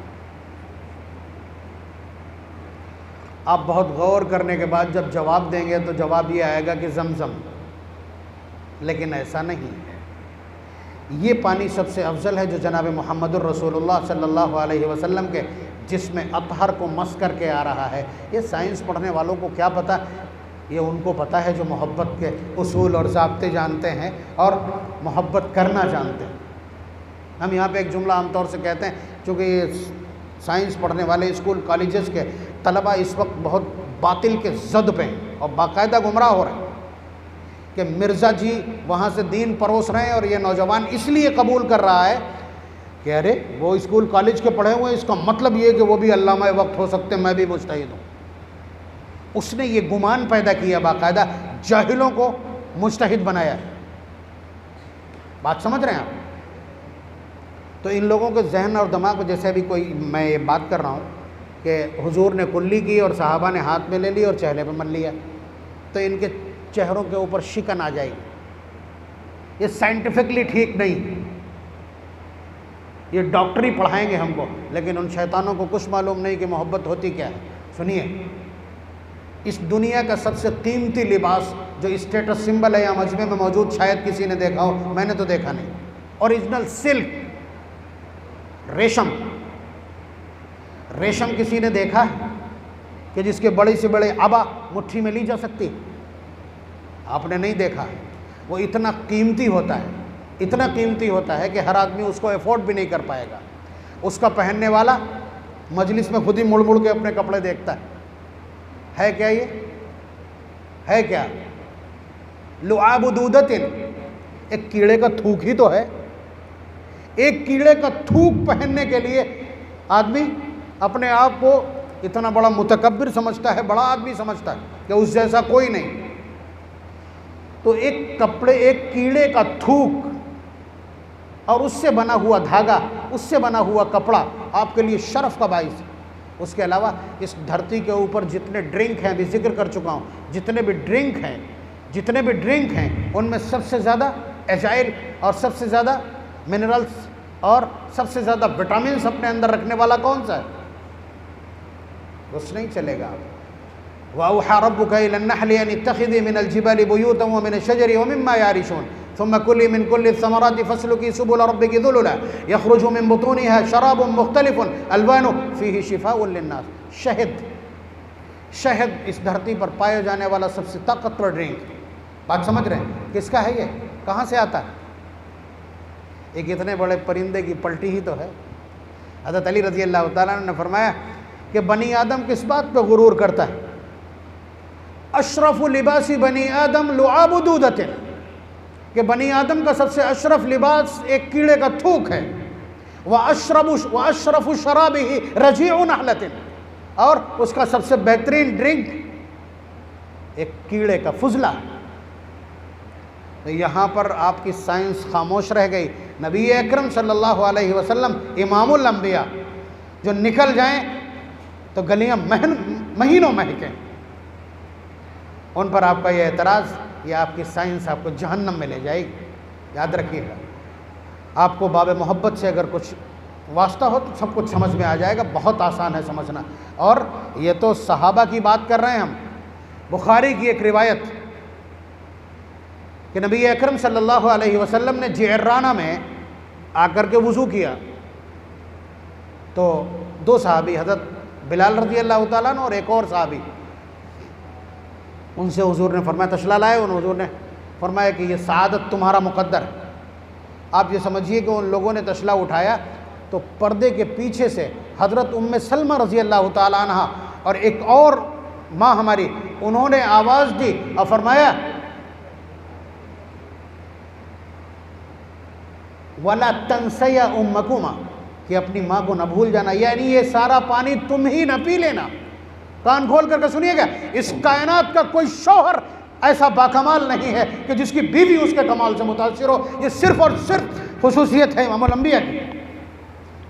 आप बहुत गौर करने के बाद जब जवाब देंगे तो जवाब ये आएगा कि ज़मज़म, लेकिन ऐसा नहीं है। ये पानी सबसे अफजल है जो जनाब मुहम्मदुर रसूलुल्लाह सल्लल्लाहु अलैहि वसल्लम के जिसमें अतहर को मस करके आ रहा है। ये साइंस पढ़ने वालों को क्या पता, ये उनको पता है जो मोहब्बत के उसूल और ज़ाब्ते जानते हैं और मोहब्बत करना जानते हैं। हम यहाँ पे एक जुमला आमतौर से कहते हैं, चूँकि ये साइंस पढ़ने वाले स्कूल कॉलेजेस के तलबा इस वक्त बहुत बातिल के ज़द पे और बाकायदा गुमराह हो रहे हैं कि मिर्ज़ा जी वहाँ से दीन परोस रहे हैं और ये नौजवान इसलिए कबूल कर रहा है कि अरे वो स्कूल कॉलेज के पढ़े हुए हैं, इसका मतलब ये कि वो भी अल्लामा वक्त हो सकते हैं, मैं भी मुज्तहिद हूँ। उसने ये गुमान पैदा किया, बाकायदा जाहिलों को मुज्तहिद बनाया। बात समझ रहे हैं आप? तो इन लोगों के जहन और दिमाग में, जैसे अभी कोई मैं ये बात कर रहा हूँ कि हुजूर ने कुल्ली की और सहाबा ने हाथ में ले ली और चेहरे पे मल लिया, तो इनके चेहरों के ऊपर शिकन आ जाएगी। ये साइंटिफिकली ठीक नहीं, ये डॉक्टरी पढ़ाएंगे हमको, लेकिन उन शैतानों को कुछ मालूम नहीं कि मोहब्बत होती क्या है। सुनिए, इस दुनिया का सबसे कीमती लिबास जो स्टेटस सिंबल है या मजमे में मौजूद, शायद किसी ने देखा हो, मैंने तो देखा नहीं। ओरिजिनल सिल्क, रेशम। रेशम किसी ने देखा है कि जिसके बड़े से बड़े आबा मुट्ठी में ली जा सकती है? आपने नहीं देखा है। वो इतना कीमती होता है, इतना कीमती होता है कि हर आदमी उसको अफोर्ड भी नहीं कर पाएगा। उसका पहनने वाला मजलिस में खुद ही मुड़ मुड़ के अपने कपड़े देखता है क्या ये? है क्या? लुआब दूदतिन, एक कीड़े का थूक ही तो है। एक कीड़े का थूक पहनने के लिए आदमी अपने आप को इतना बड़ा मुतकब्बिर समझता है, बड़ा आदमी समझता है कि उस जैसा कोई नहीं। तो एक कपड़े, एक कीड़े का थूक और उससे बना हुआ धागा, उससे बना हुआ कपड़ा आपके लिए शर्फ का बाइस है। उसके अलावा इस धरती के ऊपर जितने ड्रिंक हैं, अभी जिक्र कर चुका हूँ, जितने भी ड्रिंक हैं उनमें सबसे ज़्यादा एजाइल और सबसे ज़्यादा मिनरल्स और सबसे ज़्यादा विटामिन्स अपने अंदर रखने वाला कौन सा है? कुछ नहीं चलेगा। वअौहा रब्बुका इलन नहलि अन इत्तखिज़ी मिनल जिबालि बुयूतन व मिनश शजरि व मिम्मा यारिशून सुम्मा कुली मिन कुल्लि समराति फस्लुकी सुबुल रब्बिकी ज़ुलुला यख़रुजु मिन बुतूनिहा शराबुन मुख्तलिफुन अल्वानुहु फ़ीहि शिफ़ाउन लिन्नास। शहद इस धरती पर पाया जाने वाला सबसे ताकतवर ड्रिंक। बात समझ रहे हैं? किसका है ये? कहाँ से आता है? एक इतने बड़े परिंदे की पलटी ही तो है। हज़रत अली रज़ी अल्लाह तआला ने फरमाया कि बनी आदम किस बात पे गुरूर करता है? अशरफ़ु लिबासी बनी आदम लुआब दूदतिन, कि बनी आदम का सबसे अशरफ लिबास एक कीड़े का थूक है। वह अशरफ़ु शराबिही रजीउ नहलतिन, और उसका सबसे बेहतरीन ड्रिंक एक कीड़े का फुजला। तो यहाँ पर आपकी साइंस खामोश रह गई। नबी अकरम सल्लल्लाहु अलैहि वसल्लम इमामुल अंबिया जो निकल जाएं तो गलियां महीनों महकें, उन पर आपका यह एतराज़, ये आपकी साइंस आपको जहन्नम में ले जाएगी। याद रखिएगा, आपको बाब मोहब्बत से अगर कुछ वास्ता हो तो सब कुछ समझ में आ जाएगा। बहुत आसान है समझना। और ये तो सहाबा की बात कर रहे हैं हम। बुखारी की एक रिवायत कि नबी अकरम सल्लल्लाहु अलैहि वसल्लम ने जिअर्राना में आकर के वज़ू किया तो दो सहाबी, हज़रत बिलाल रज़ी अल्लाह तआला अन्हु और एक और सहाबी, उनसे हुजूर ने फरमाया, तशला लाए। उन हुजूर ने फरमाया कि ये सआदत तुम्हारा मुक़द्दर है। आप ये समझिए कि उन लोगों ने तशला उठाया तो पर्दे के पीछे से हज़रत उम्मे सलमा रज़ी अल्लाह तआला अन्हा और एक और माँ हमारी, उन्होंने आवाज़ दी और फरमाया वला तंसया उम्मकुमा, कि अपनी माँ को न भूल जाना, यानी ये सारा पानी तुम ही न पी लेना। कान खोल करके सुनिएगा, इस कायनात का कोई शौहर ऐसा बाकमाल नहीं है कि जिसकी बीवी उसके कमाल से मुतासिर हो। ये सिर्फ और सिर्फ खुसूसियत है इमामुल अंबिया की।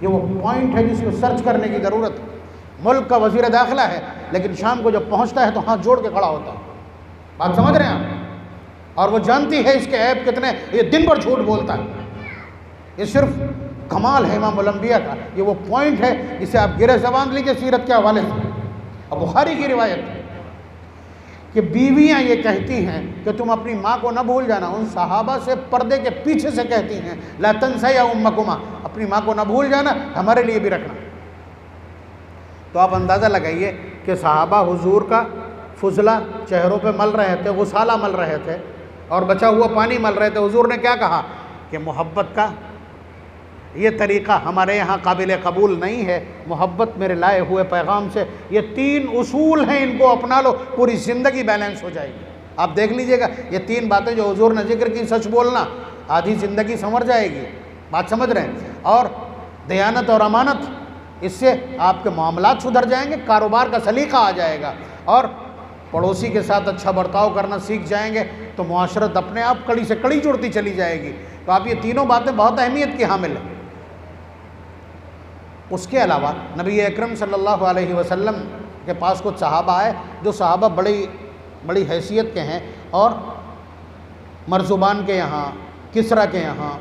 ये वो पॉइंट है जिसको सर्च करने की ज़रूरत है। मुल्क का वज़ीर दाखिला है, लेकिन शाम को जब पहुँचता है तो हाथ जोड़ के खड़ा होता है। बात समझ रहे हैं आप? और वो जानती है इसके ऐब कितने, ये दिन भर झूठ बोलता है। ये सिर्फ कमाल है इमामुल अंबिया का। ये वो पॉइंट है जिसे आप गिरे ज़बान लीजिए सीरत के हवाले से। अब बुखारी की रिवायत कि बीवियां ये कहती हैं कि तुम अपनी माँ को न भूल जाना। उन सहाबा से पर्दे के पीछे से कहती हैं, ला तंसया उम्मकुमा, अपनी माँ को न भूल जाना, हमारे लिए भी रखना। तो आप अंदाज़ा लगाइए कि सहाबा हुजूर का फुजला चेहरों पे मल रहे थे, गुसाला मल रहे थे और बचा हुआ पानी मल रहे थे। हुजूर ने क्या कहा कि मोहब्बत का ये तरीक़ा हमारे यहाँ काबिल कबूल नहीं है। मोहब्बत मेरे लाए हुए पैगाम से ये 3 उसूल हैं, इनको अपना लो, पूरी ज़िंदगी बैलेंस हो जाएगी। आप देख लीजिएगा, ये 3 बातें जो हुजूर ने जिक्र की, सच बोलना, आधी ज़िंदगी संवर जाएगी। बात समझ रहे हैं? और दयानत और अमानत, इससे आपके मामलात सुधर जाएंगे, कारोबार का सलीका आ जाएगा और पड़ोसी के साथ अच्छा बर्ताव करना सीख जाएंगे तो मुआशरत अपने आप कड़ी से कड़ी जुड़ती चली जाएगी। तो आप ये तीनों बातें बहुत अहमियत की हामिल हैं। उसके अलावा नबी अकरम सल्लल्लाहु अलैहि वसल्लम के पास कुछ सहाबा आए जो सहाबा बड़ी हैसियत के हैं और मरजुबान के यहाँ, किसरा के यहाँ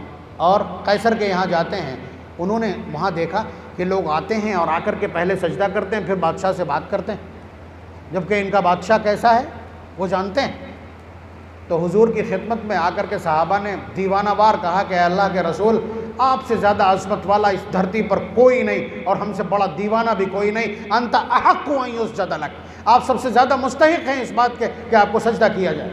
और कैसर के यहाँ जाते हैं। उन्होंने वहाँ देखा कि लोग आते हैं और आकर के पहले सजदा करते हैं, फिर बादशाह से बात करते हैं, जबकि इनका बादशाह कैसा है वो जानते हैं। तो हुजूर की खिदमत में आकर के सहाबा ने दीवानावार कहा कि अल्लाह के रसूल, आपसे ज़्यादा अज़मत वाला इस धरती पर कोई नहीं और हमसे बड़ा दीवाना भी कोई नहीं। अंत अहक्कु अन युस्जद लक, आप सबसे ज़्यादा मुस्तहिक हैं इस बात के कि आपको सजदा किया जाए।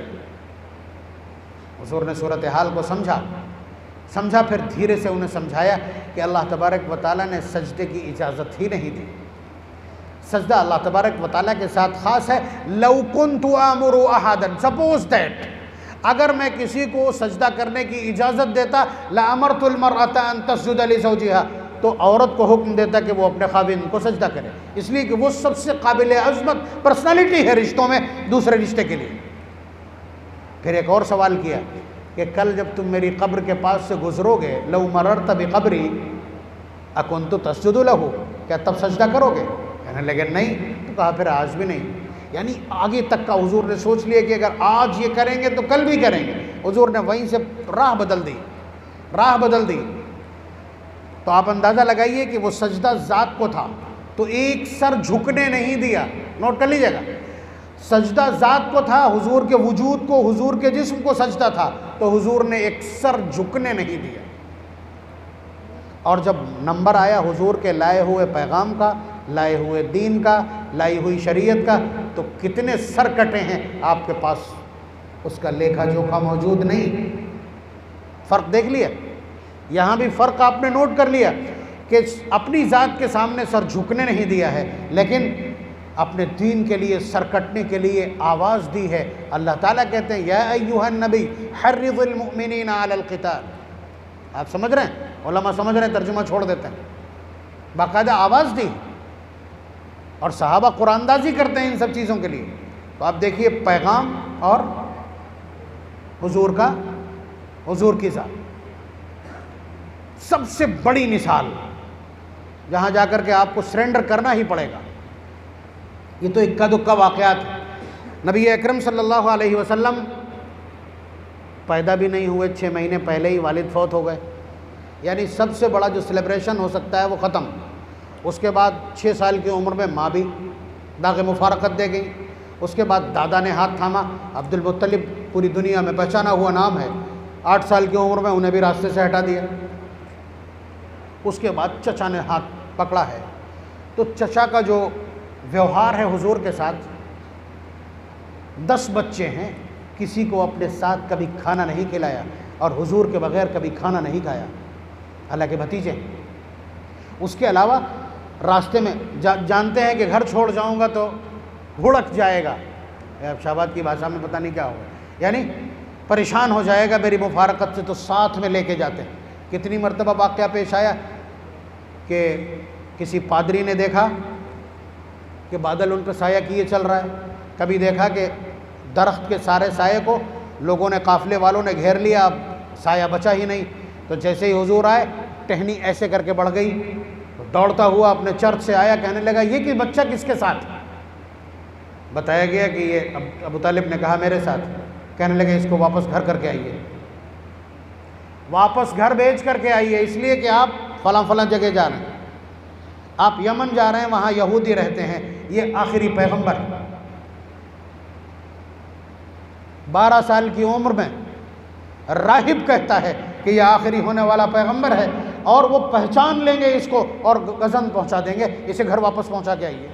हुजूर ने सूरत हाल को समझा, फिर धीरे से उन्हें समझाया कि अल्लाह तबारक व तआला ने सजदे की इजाज़त ही नहीं दी। सजदा अल्लाह तबारक व तआला के साथ ख़ास है। लौ कुन्तु आमुरु अहदन, सपोज दैट अगर मैं किसी को सजदा करने की इजाज़त देता, लअमरतुल मरअता अन तस्जुद लिज़ौजिहा, तो औरत को हुक्म देता कि वो अपने खाविंद को सजदा करे, इसलिए कि वो सबसे काबिल अज़मत पर्सनालिटी है रिश्तों में, दूसरे रिश्ते के लिए। फिर एक और सवाल किया कि कल जब तुम मेरी कब्र के पास से गुजरोगे, लौ मररत बिक़ब्री अकुन्तु तस्जुदु लहू, क्या तब सजदा करोगे? कहने लगे नहीं। तो कहा फिर आज भी नहीं। यानी आगे तक का हुजूर ने सोच लिया कि अगर आज ये करेंगे तो कल भी करेंगे। हुजूर ने वहीं से राह बदल दी। तो आप अंदाज़ा लगाइए कि वो सजदा ज़ात को था, तो एक सर झुकने नहीं दिया। नोट कर लीजिएगा, सजदा ज़ात को था, हुजूर के वजूद को, हुजूर के जिस्म को सजदा था, तो हुजूर ने एक सर झुकने नहीं दिया। और जब नंबर आया हुजूर के लाए हुए पैगाम का, लाए हुए दीन का, लाई हुई शरीयत का, तो कितने सर कटे हैं आपके पास, उसका लेखा जोखा मौजूद नहीं। फ़र्क देख लिया, यहाँ भी फ़र्क आपने नोट कर लिया कि अपनी ज़ात के सामने सर झुकने नहीं दिया है, लेकिन अपने दीन के लिए सर कटने के लिए आवाज़ दी है। अल्लाह ताला कहते हैं या अय्युहन नबी हर्रिज़िल मुमिनीना अलल क़िताल। आप समझ रहे हैं, उलमा समझ रहे हैं, तर्जुमा छोड़ देते हैं। बाकायदा आवाज़ दी और सहाबा कुरानदाजी करते हैं इन सब चीज़ों के लिए। तो आप देखिए पैगाम और हुजूर की ज़ात, सबसे बड़ी मिसाल, जहाँ जाकर के आपको सरेंडर करना ही पड़ेगा। ये तो इक्का दुक्का वाक़यात है। नबी अकरम सल्लल्लाहु अलैहि वसल्लम पैदा भी नहीं हुए, 6 महीने पहले ही वालिद फौत हो गए। यानी सबसे बड़ा जो सेलिब्रेशन हो सकता है वो ख़त्म। उसके बाद 6 साल की उम्र में माँ भी दाग़ मुफारकत दे गई। उसके बाद दादा ने हाथ थामा, अब्दुल मुत्तलिब पूरी दुनिया में पहचाना हुआ नाम है। 8 साल की उम्र में उन्हें भी रास्ते से हटा दिया। उसके बाद चचा ने हाथ पकड़ा है। तो चचा का जो व्यवहार है हुजूर के साथ, 10 बच्चे हैं, किसी को अपने साथ कभी खाना नहीं खिलाया और हुजूर के बग़ैर कभी खाना नहीं खाया, हालांकि भतीजे हैं। उसके अलावा रास्ते में जानते हैं कि घर छोड़ जाऊंगा तो हुड़क जाएगा, अब शाबाद की भाषा में पता नहीं क्या होगा, यानी परेशान हो जाएगा मेरी मुफारकत से, तो साथ में लेके जाते हैं। कितनी मरतबा वाक़या पेश आया कि किसी पादरी ने देखा कि बादल उन पर साया किए चल रहा है, कभी देखा कि दरख्त के सारे साये को लोगों ने, काफ़िले वालों ने घेर लिया, अब साया बचा ही नहीं। तो जैसे ही हुजूर आए, टहनी ऐसे करके बढ़ गई, दौड़ता हुआ अपने चर्च से आया, कहने लगा ये कि बच्चा किसके साथ? बताया गया कि ये अबू तालिब ने कहा मेरे साथ। कहने लगे इसको वापस घर करके आइए, वापस घर भेज करके आइए, इसलिए कि आप फलां जगह जा रहे हैं, आप यमन जा रहे हैं, वहाँ यहूदी रहते हैं, ये आखिरी पैगंबर है। 12 साल की उम्र में राहिब कहता है कि यह आखिरी होने वाला पैगंबर है, और वो पहचान लेंगे इसको और गज़न पहुंचा देंगे, इसे घर वापस पहुंचा के आइए।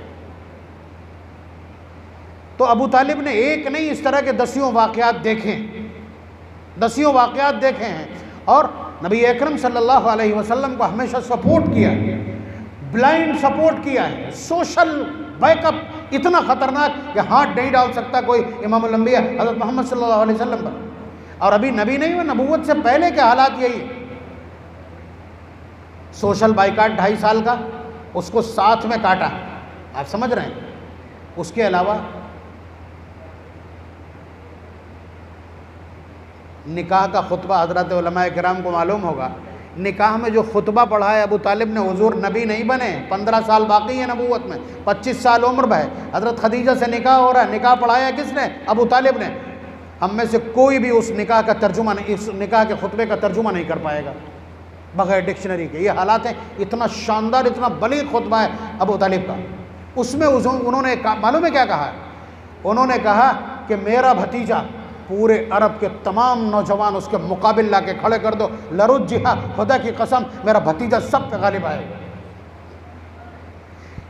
तो अबू तालिब ने एक नहीं, इस तरह के दसियों वाक़यात देखे हैं, और नबी अकरम सल्लल्लाहु अलैहि वसल्लम को हमेशा सपोर्ट किया, ब्लाइंड सपोर्ट किया है। सोशल बैकअप इतना ख़तरनाक कि हाथ नहीं डाल सकता कोई इमामुल अंबिया हज़रत मोहम्मद सल्लल्लाहु अलैहि वसल्लम पर। और अभी नबी नहीं हुए, नबूवत से पहले के हालात यही। सोशल बाइकाट 2.5 साल का, उसको साथ में काटा, आप समझ रहे हैं। उसके अलावा निकाह का खुतबा, हज़रत उलमाए किराम को मालूम होगा, निकाह में जो खुतबा पढ़ा है अबू तालिब ने, हुजूर नबी नहीं बने, 15 साल बाकी है नबूवत में, 25 साल उम्र है, हज़रत खदीजा से निकाह हो रहा है, निकाह पढ़ाया किसने? अबू तालिब ने। हम में से कोई भी उस निकाह का तर्जुमा नहीं, इस निकाह के खुतबे का तर्जुमा नहीं कर पाएगा बगैर डिक्शनरी के। ये हालात हैं, इतना शानदार, इतना बलीग खुतबा है अबू तालिब का। उसमें उन्होंने मालूम है क्या कहा? उन्होंने कहा कि मेरा भतीजा पूरे अरब के तमाम नौजवान उसके मुकाबिल ला के खड़े कर दो, लरुज्जिहा, खुदा की कसम मेरा भतीजा सब पे गालिब आएगा।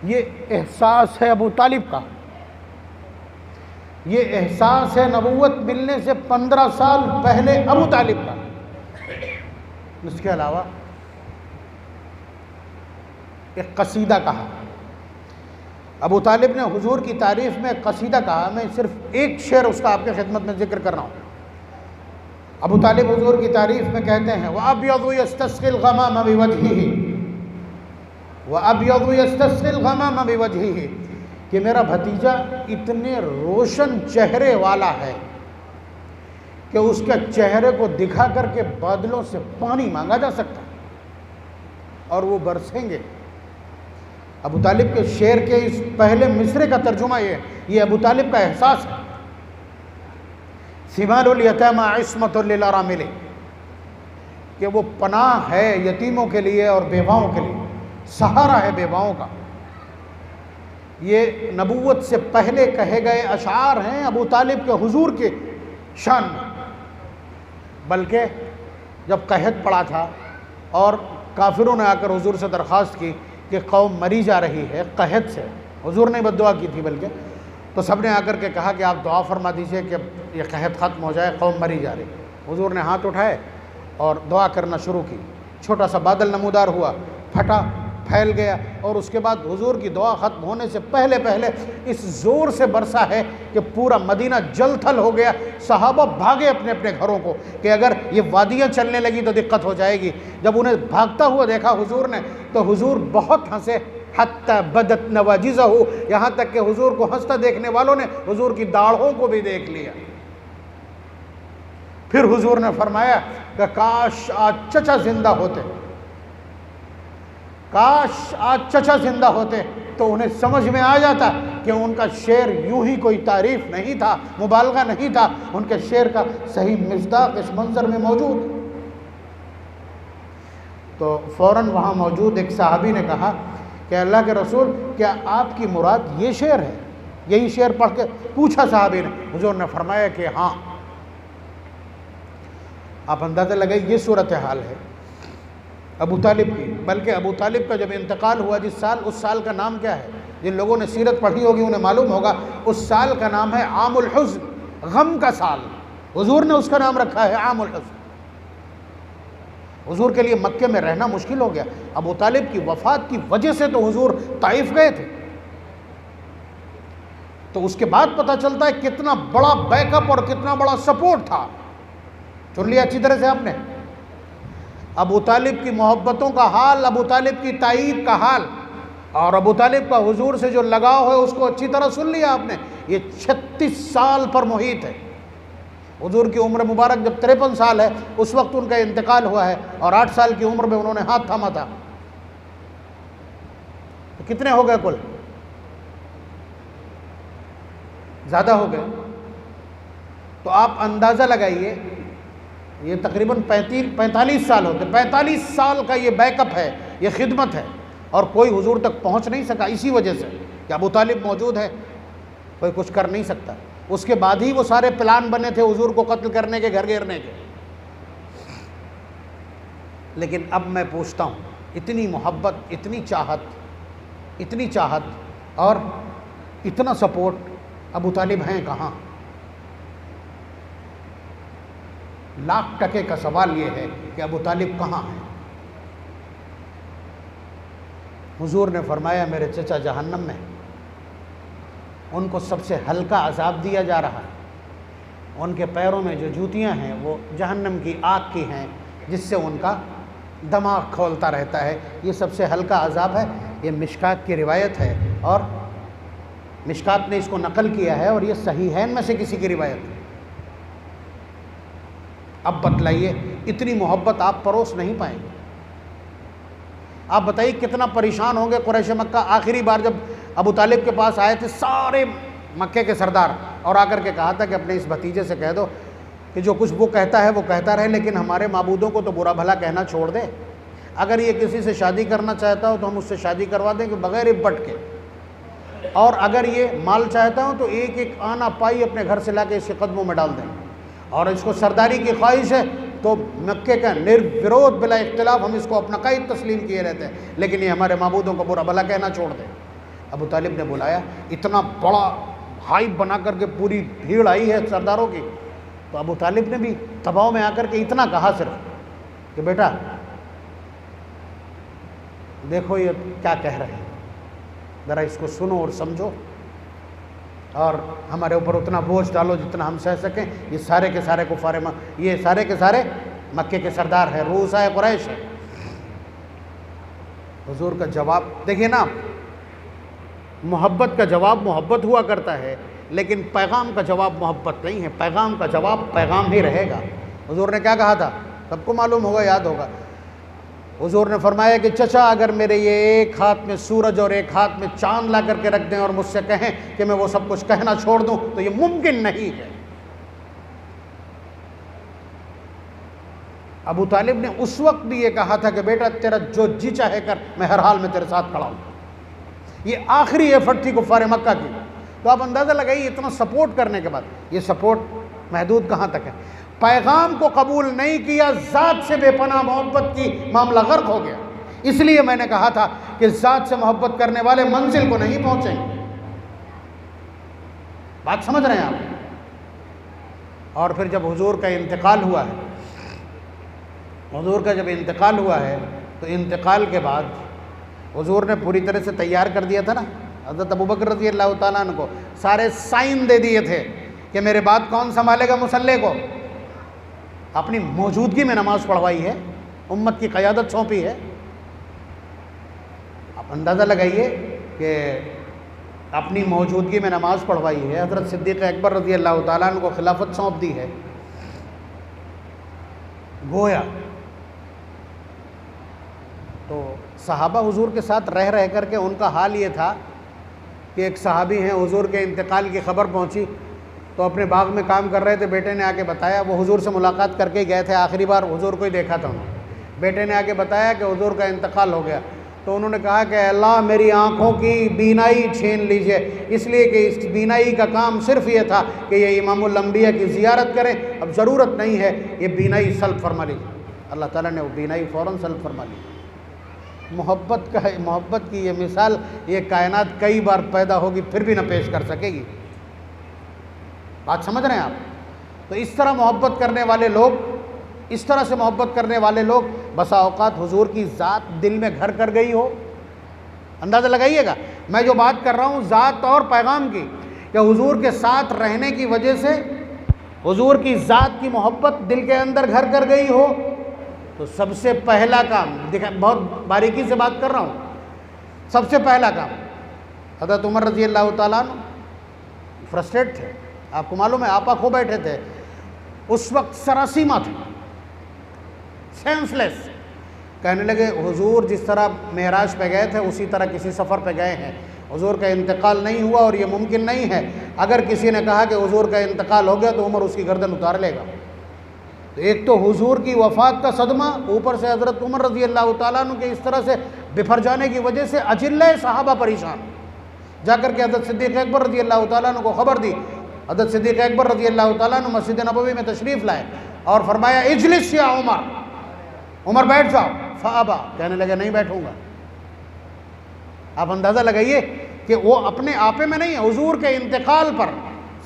ये एहसास है अबू तालिब का, ये एहसास है नबूवत मिलने से 15 साल पहले अबू तालिब का। इसके अलावा एक कसीदा कहा, अबू तालिब ने हुजूर की तारीफ़ में कसीदा कहा। मैं सिर्फ एक शेर उसका आपके खिदमत में जिक्र कर रहा हूँ। अबू तालिब हुजूर की तारीफ़ में कहते हैं, व अब्यदु यस्तस्क़िल ग़माम बिवजहिही, व अब्यदु यस्तस्क़िल ग़माम बिवजहिही, कि मेरा भतीजा इतने रोशन चेहरे वाला है कि उसके चेहरे को दिखा करके बादलों से पानी मांगा जा सकता है और वो बरसेंगे। अबू तालिब के शेर के इस पहले मिसरे का तर्जुमा ये अबू तालिब का एहसास है। सिमारुल यतामा इस्मतुल लिल अरामिल, कि वो पनाह है यतीमों के लिए और बेवाओं के लिए, सहारा है बेवाओं का। ये नबूवत से पहले कहे गए अशार हैं अबू तालिब के हुजूर के शान में। बल्कि जब कहत पड़ा था और काफिरों ने आकर हुजूर से दरख्वास्त की कि कौम मरी जा रही है कहत से, हुजूर ने बद्दुआ की थी बल्कि, तो सब ने आकर के कहा कि आप दुआ फरमा दीजिए कि ये कहत ख़त्म हो जाए, कौम मरी जा रही। हुजूर ने हाथ उठाए और दुआ करना शुरू की। छोटा सा बादल नमूदार हुआ, फटा, फैल गया और उसके बाद हुजूर की दुआ ख़त्म होने से पहले पहले इस ज़ोर से बरसा है कि पूरा मदीना जल थल हो गया। सहाबा भागे अपने अपने घरों को कि अगर ये वादियाँ चलने लगी तो दिक्कत हो जाएगी। जब उन्हें भागता हुआ देखा हुजूर ने तो हुजूर बहुत हंसे, हत्ता बदत नवाजिज़हु, यहाँ तक कि हुजूर को हंसता देखने वालों ने हुजूर की दाढ़ों को भी देख लिया। फिर हुजूर ने फरमाया कि काश आज चचा जिंदा होते, काश आज चचा जिंदा होते तो उन्हें समझ में आ जाता कि उनका शेर यूं ही कोई तारीफ नहीं था, मुबालगा नहीं था, उनके शेर का सही मिस्दाक इस मंजर में मौजूद। तो फ़ौरन वहाँ मौजूद एक सहाबी ने कहा कि अल्लाह के रसूल, क्या आपकी मुराद ये शेर है? यही शेर पढ़ के पूछा सहाबी ने। हुजूर ने फरमाया कि हाँ। आप अंदाज़ा लगाइए, ये सूरत हाल है अबू तालिब की। बल्कि अबू तालिब का जब इंतकाल हुआ जिस साल, उस साल का नाम क्या है? जिन लोगों ने सीरत पढ़ी होगी उन्हें मालूम होगा, उस साल का नाम है आमुल हुज़्न, गम का साल। हुजूर ने उसका नाम रखा है आमुल हुज़्न। हुजूर के लिए मक्के में रहना मुश्किल हो गया। अबू तालिब की वफ़ात की वजह से तो हुजूर ताइफ गए थे। तो उसके बाद पता चलता है कितना बड़ा बैकअप और कितना बड़ा सपोर्ट था। सुन लिया अच्छी तरह से आपने? अबू तालिब की मोहब्बतों का हाल, अबू तालिब की ताईद का हाल और अबू तालिब का हुजूर से जो लगाव है उसको अच्छी तरह सुन लिया आपने। ये 36 साल पर मुहित है। हुजूर की उम्र मुबारक जब 53 साल है उस वक्त उनका इंतकाल हुआ है और 8 साल की उम्र में उन्होंने हाथ थामा था। तो कितने हो गए कुल? ज़्यादा हो गए। तो आप अंदाज़ा लगाइए, ये तकरीबन 45 साल होते। 45 साल का ये बैकअप है, ये खिदमत है और कोई हुजूर तक पहुंच नहीं सका इसी वजह से कि अबू तालिब मौजूद है, कोई कुछ कर नहीं सकता। उसके बाद ही वो सारे प्लान बने थे हुजूर को कत्ल करने के, घर घेरने के। लेकिन अब मैं पूछता हूँ, इतनी मोहब्बत, इतनी चाहत और इतना सपोर्ट अबू तालिब हैं कहाँ? लाख टके का सवाल ये है कि अबू तालिब कहाँ हैं? हुजूर ने फरमाया मेरे चचा जहन्नम में, उनको सबसे हल्का अजाब दिया जा रहा है। उनके पैरों में जो जूतियां हैं वो जहन्नम की आग की हैं जिससे उनका दिमाग खोलता रहता है। ये सबसे हल्का अजाब है। ये मिशकात की रिवायत है और मिशकात ने इसको नकल किया है और ये सहीहैन में से किसी की रिवायत है। अब बतलाइए, इतनी मोहब्बत आप परोस नहीं पाएंगे। आप बताइए कितना परेशान होंगे कुरैश मक्का। आखिरी बार जब अबू तालिब के पास आए थे सारे मक्के के सरदार और आकर के कहा था कि अपने इस भतीजे से कह दो कि जो कुछ वो कहता है वो कहता रहे, लेकिन हमारे माबूदों को तो बुरा भला कहना छोड़ दे। अगर ये किसी से शादी करना चाहता हो तो हम उससे शादी करवा दें कि बगैर इब्बट के, और अगर ये माल चाहता हो तो एक एक आना पाई अपने घर से ला के इसके कदमों में डाल दें। और इसको सरदारी की ख्वाहिश है तो मक्के का निर्विरोध बिला इख्तिलाफ हम इसको अपना कायद तस्लीम किए रहते हैं, लेकिन ये हमारे माबूदों को बुरा भला कहना छोड़ दे। अबू तालिब ने बुलाया, इतना बड़ा हाइप बना करके पूरी भीड़ आई है सरदारों की, तो अबू तालिब ने भी दबाव में आकर के इतना कहा सिर्फ कि बेटा देखो ये क्या कह रहे हैं, ज़रा इसको सुनो और समझो और हमारे ऊपर उतना बोझ डालो जितना हम सह सकें। ये सारे के सारे कुफारे ये सारे के सारे मक्के के सरदार हैं, रूसा कुरैश है। हुजूर का जवाब देखिए ना, मोहब्बत का जवाब मोहब्बत हुआ करता है, लेकिन पैगाम का जवाब मोहब्बत नहीं है, पैगाम का जवाब पैगाम ही रहेगा। हुजूर ने क्या कहा था, सबको मालूम होगा, याद होगा। हुजूर ने फरमाया कि चचा अगर मेरे ये एक हाथ में सूरज और एक हाथ में चांद ला करके रख दें और मुझसे कहें कि मैं वो सब कुछ कहना छोड़ दूं तो ये मुमकिन नहीं है। अबू तालिब ने उस वक्त भी ये कहा था कि बेटा तेरा जो जी चाहे कर, मैं हर हाल में तेरे साथ खड़ा हूं। ये आखिरी एफर्ट थी कुफार मक्का की। तो आप अंदाज़ा लगाइए इतना सपोर्ट करने के बाद ये सपोर्ट महदूद कहाँ तक है। पैगाम को कबूल नहीं किया, ज़ात से बेपनाह मोहब्बत की मामला गर्क हो गया। इसलिए मैंने कहा था कि ज़ात से मोहब्बत करने वाले मंजिल को नहीं पहुँचेंगे। बात समझ रहे हैं आप। और फिर जब हुजूर का इंतकाल हुआ है, हुजूर का जब इंतकाल हुआ है तो इंतकाल के बाद हुजूर ने पूरी तरह से तैयार कर दिया था ना, हज़रत अबू बकर रज़ी अल्लाह तआला अन्हु को सारे साइन दे दिए थे कि मेरे बाद कौन संभालेगा मुसल्ले को। अपनी मौजूदगी में नमाज़ पढ़वाई है, उम्मत की क़यादत सौंपी है। आप अंदाज़ा लगाइए कि अपनी मौजूदगी में नमाज़ पढ़वाई है, हज़रत सिद्दीक़ अकबर रज़ी अल्लाह तआला अन्हु को खिलाफत सौंप दी है। गोया तो सहाबा हुजूर के साथ रह रह करके उनका हाल ये था कि एक सहाबी हैं, हुजूर के इंतकाल की खबर पहुंची तो अपने बाग में काम कर रहे थे, बेटे ने आके बताया, वो हुजूर से मुलाकात करके गए थे, आखिरी बार हुजूर को ही देखा था उन्होंने। बेटे ने आके बताया कि हुजूर का इंतकाल हो गया। तो उन्होंने कहा कि अल्लाह मेरी आँखों की बीनाई छीन लीजिए, इसलिए कि इस बीनाई का काम सिर्फ ये था कि ये इमामुल अंबिया की ज़ियारत करें, अब ज़रूरत नहीं है, ये बीनाई सल्ब फरमा लीजिए। अल्लाह ताला ने वो बीनाई फ़ौरन सल्ब फरमा ली। मोहब्बत का है, मोहब्बत की ये मिसाल ये कायनात कई बार पैदा होगी फिर भी न पेश कर सकेगी। बात समझ रहे हैं आप। तो इस तरह मोहब्बत करने वाले लोग, इस तरह से मोहब्बत करने वाले लोग बसा औकात हुजूर की ज़ात दिल में घर कर गई हो। अंदाज़ा लगाइएगा, मैं जो बात कर रहा हूँ ज़ात और पैगाम की, कि हुजूर के साथ रहने की वजह से हुजूर की ज़ात की मोहब्बत दिल के अंदर घर कर गई हो। तो सबसे पहला काम, देखा बहुत बारीकी से बात कर रहा हूँ, सबसे पहला काम, हज़रत उमर रज़ी अल्लाह तआला अन्हु फ्रस्ट्रेट थे, आपको मालूम है, आपा खो बैठे थे उस वक्त, सरासीमा थे, सेंसलेस। कहने लगे हुजूर जिस तरह मेराज पे गए थे उसी तरह किसी सफ़र पे गए हैं, हुजूर का इंतकाल नहीं हुआ और ये मुमकिन नहीं है। अगर किसी ने कहा कि हुजूर का इंतकाल हो गया तो उमर उसकी गर्दन उतार लेगा। तो एक तो हुजूर की वफ़ात का सदमा, ऊपर से हज़रत उमर रज़ी अल्लाह तआला अन्हु के इस तरह से बिफर जाने की वजह से अजिल्ले सहाबा परेशान। जाकर के हज़रत सिद्दीक़ अकबर रज़ी अल्लाह तआला अन्हु को ख़बर दी। हज़रत सिद्दीक़ अकबर रज़ी अल्लाह तआला अन्हु मस्जिद नबवी में तशरीफ़ लाए और फरमाया इजलिस या उमर, उमर बैठ जाओ। फ़अबा, कहने लगे नहीं बैठूँगा। आप अंदाज़ा लगाइए कि वो अपने आपे में नहीं है, हुजूर के इंतकाल पर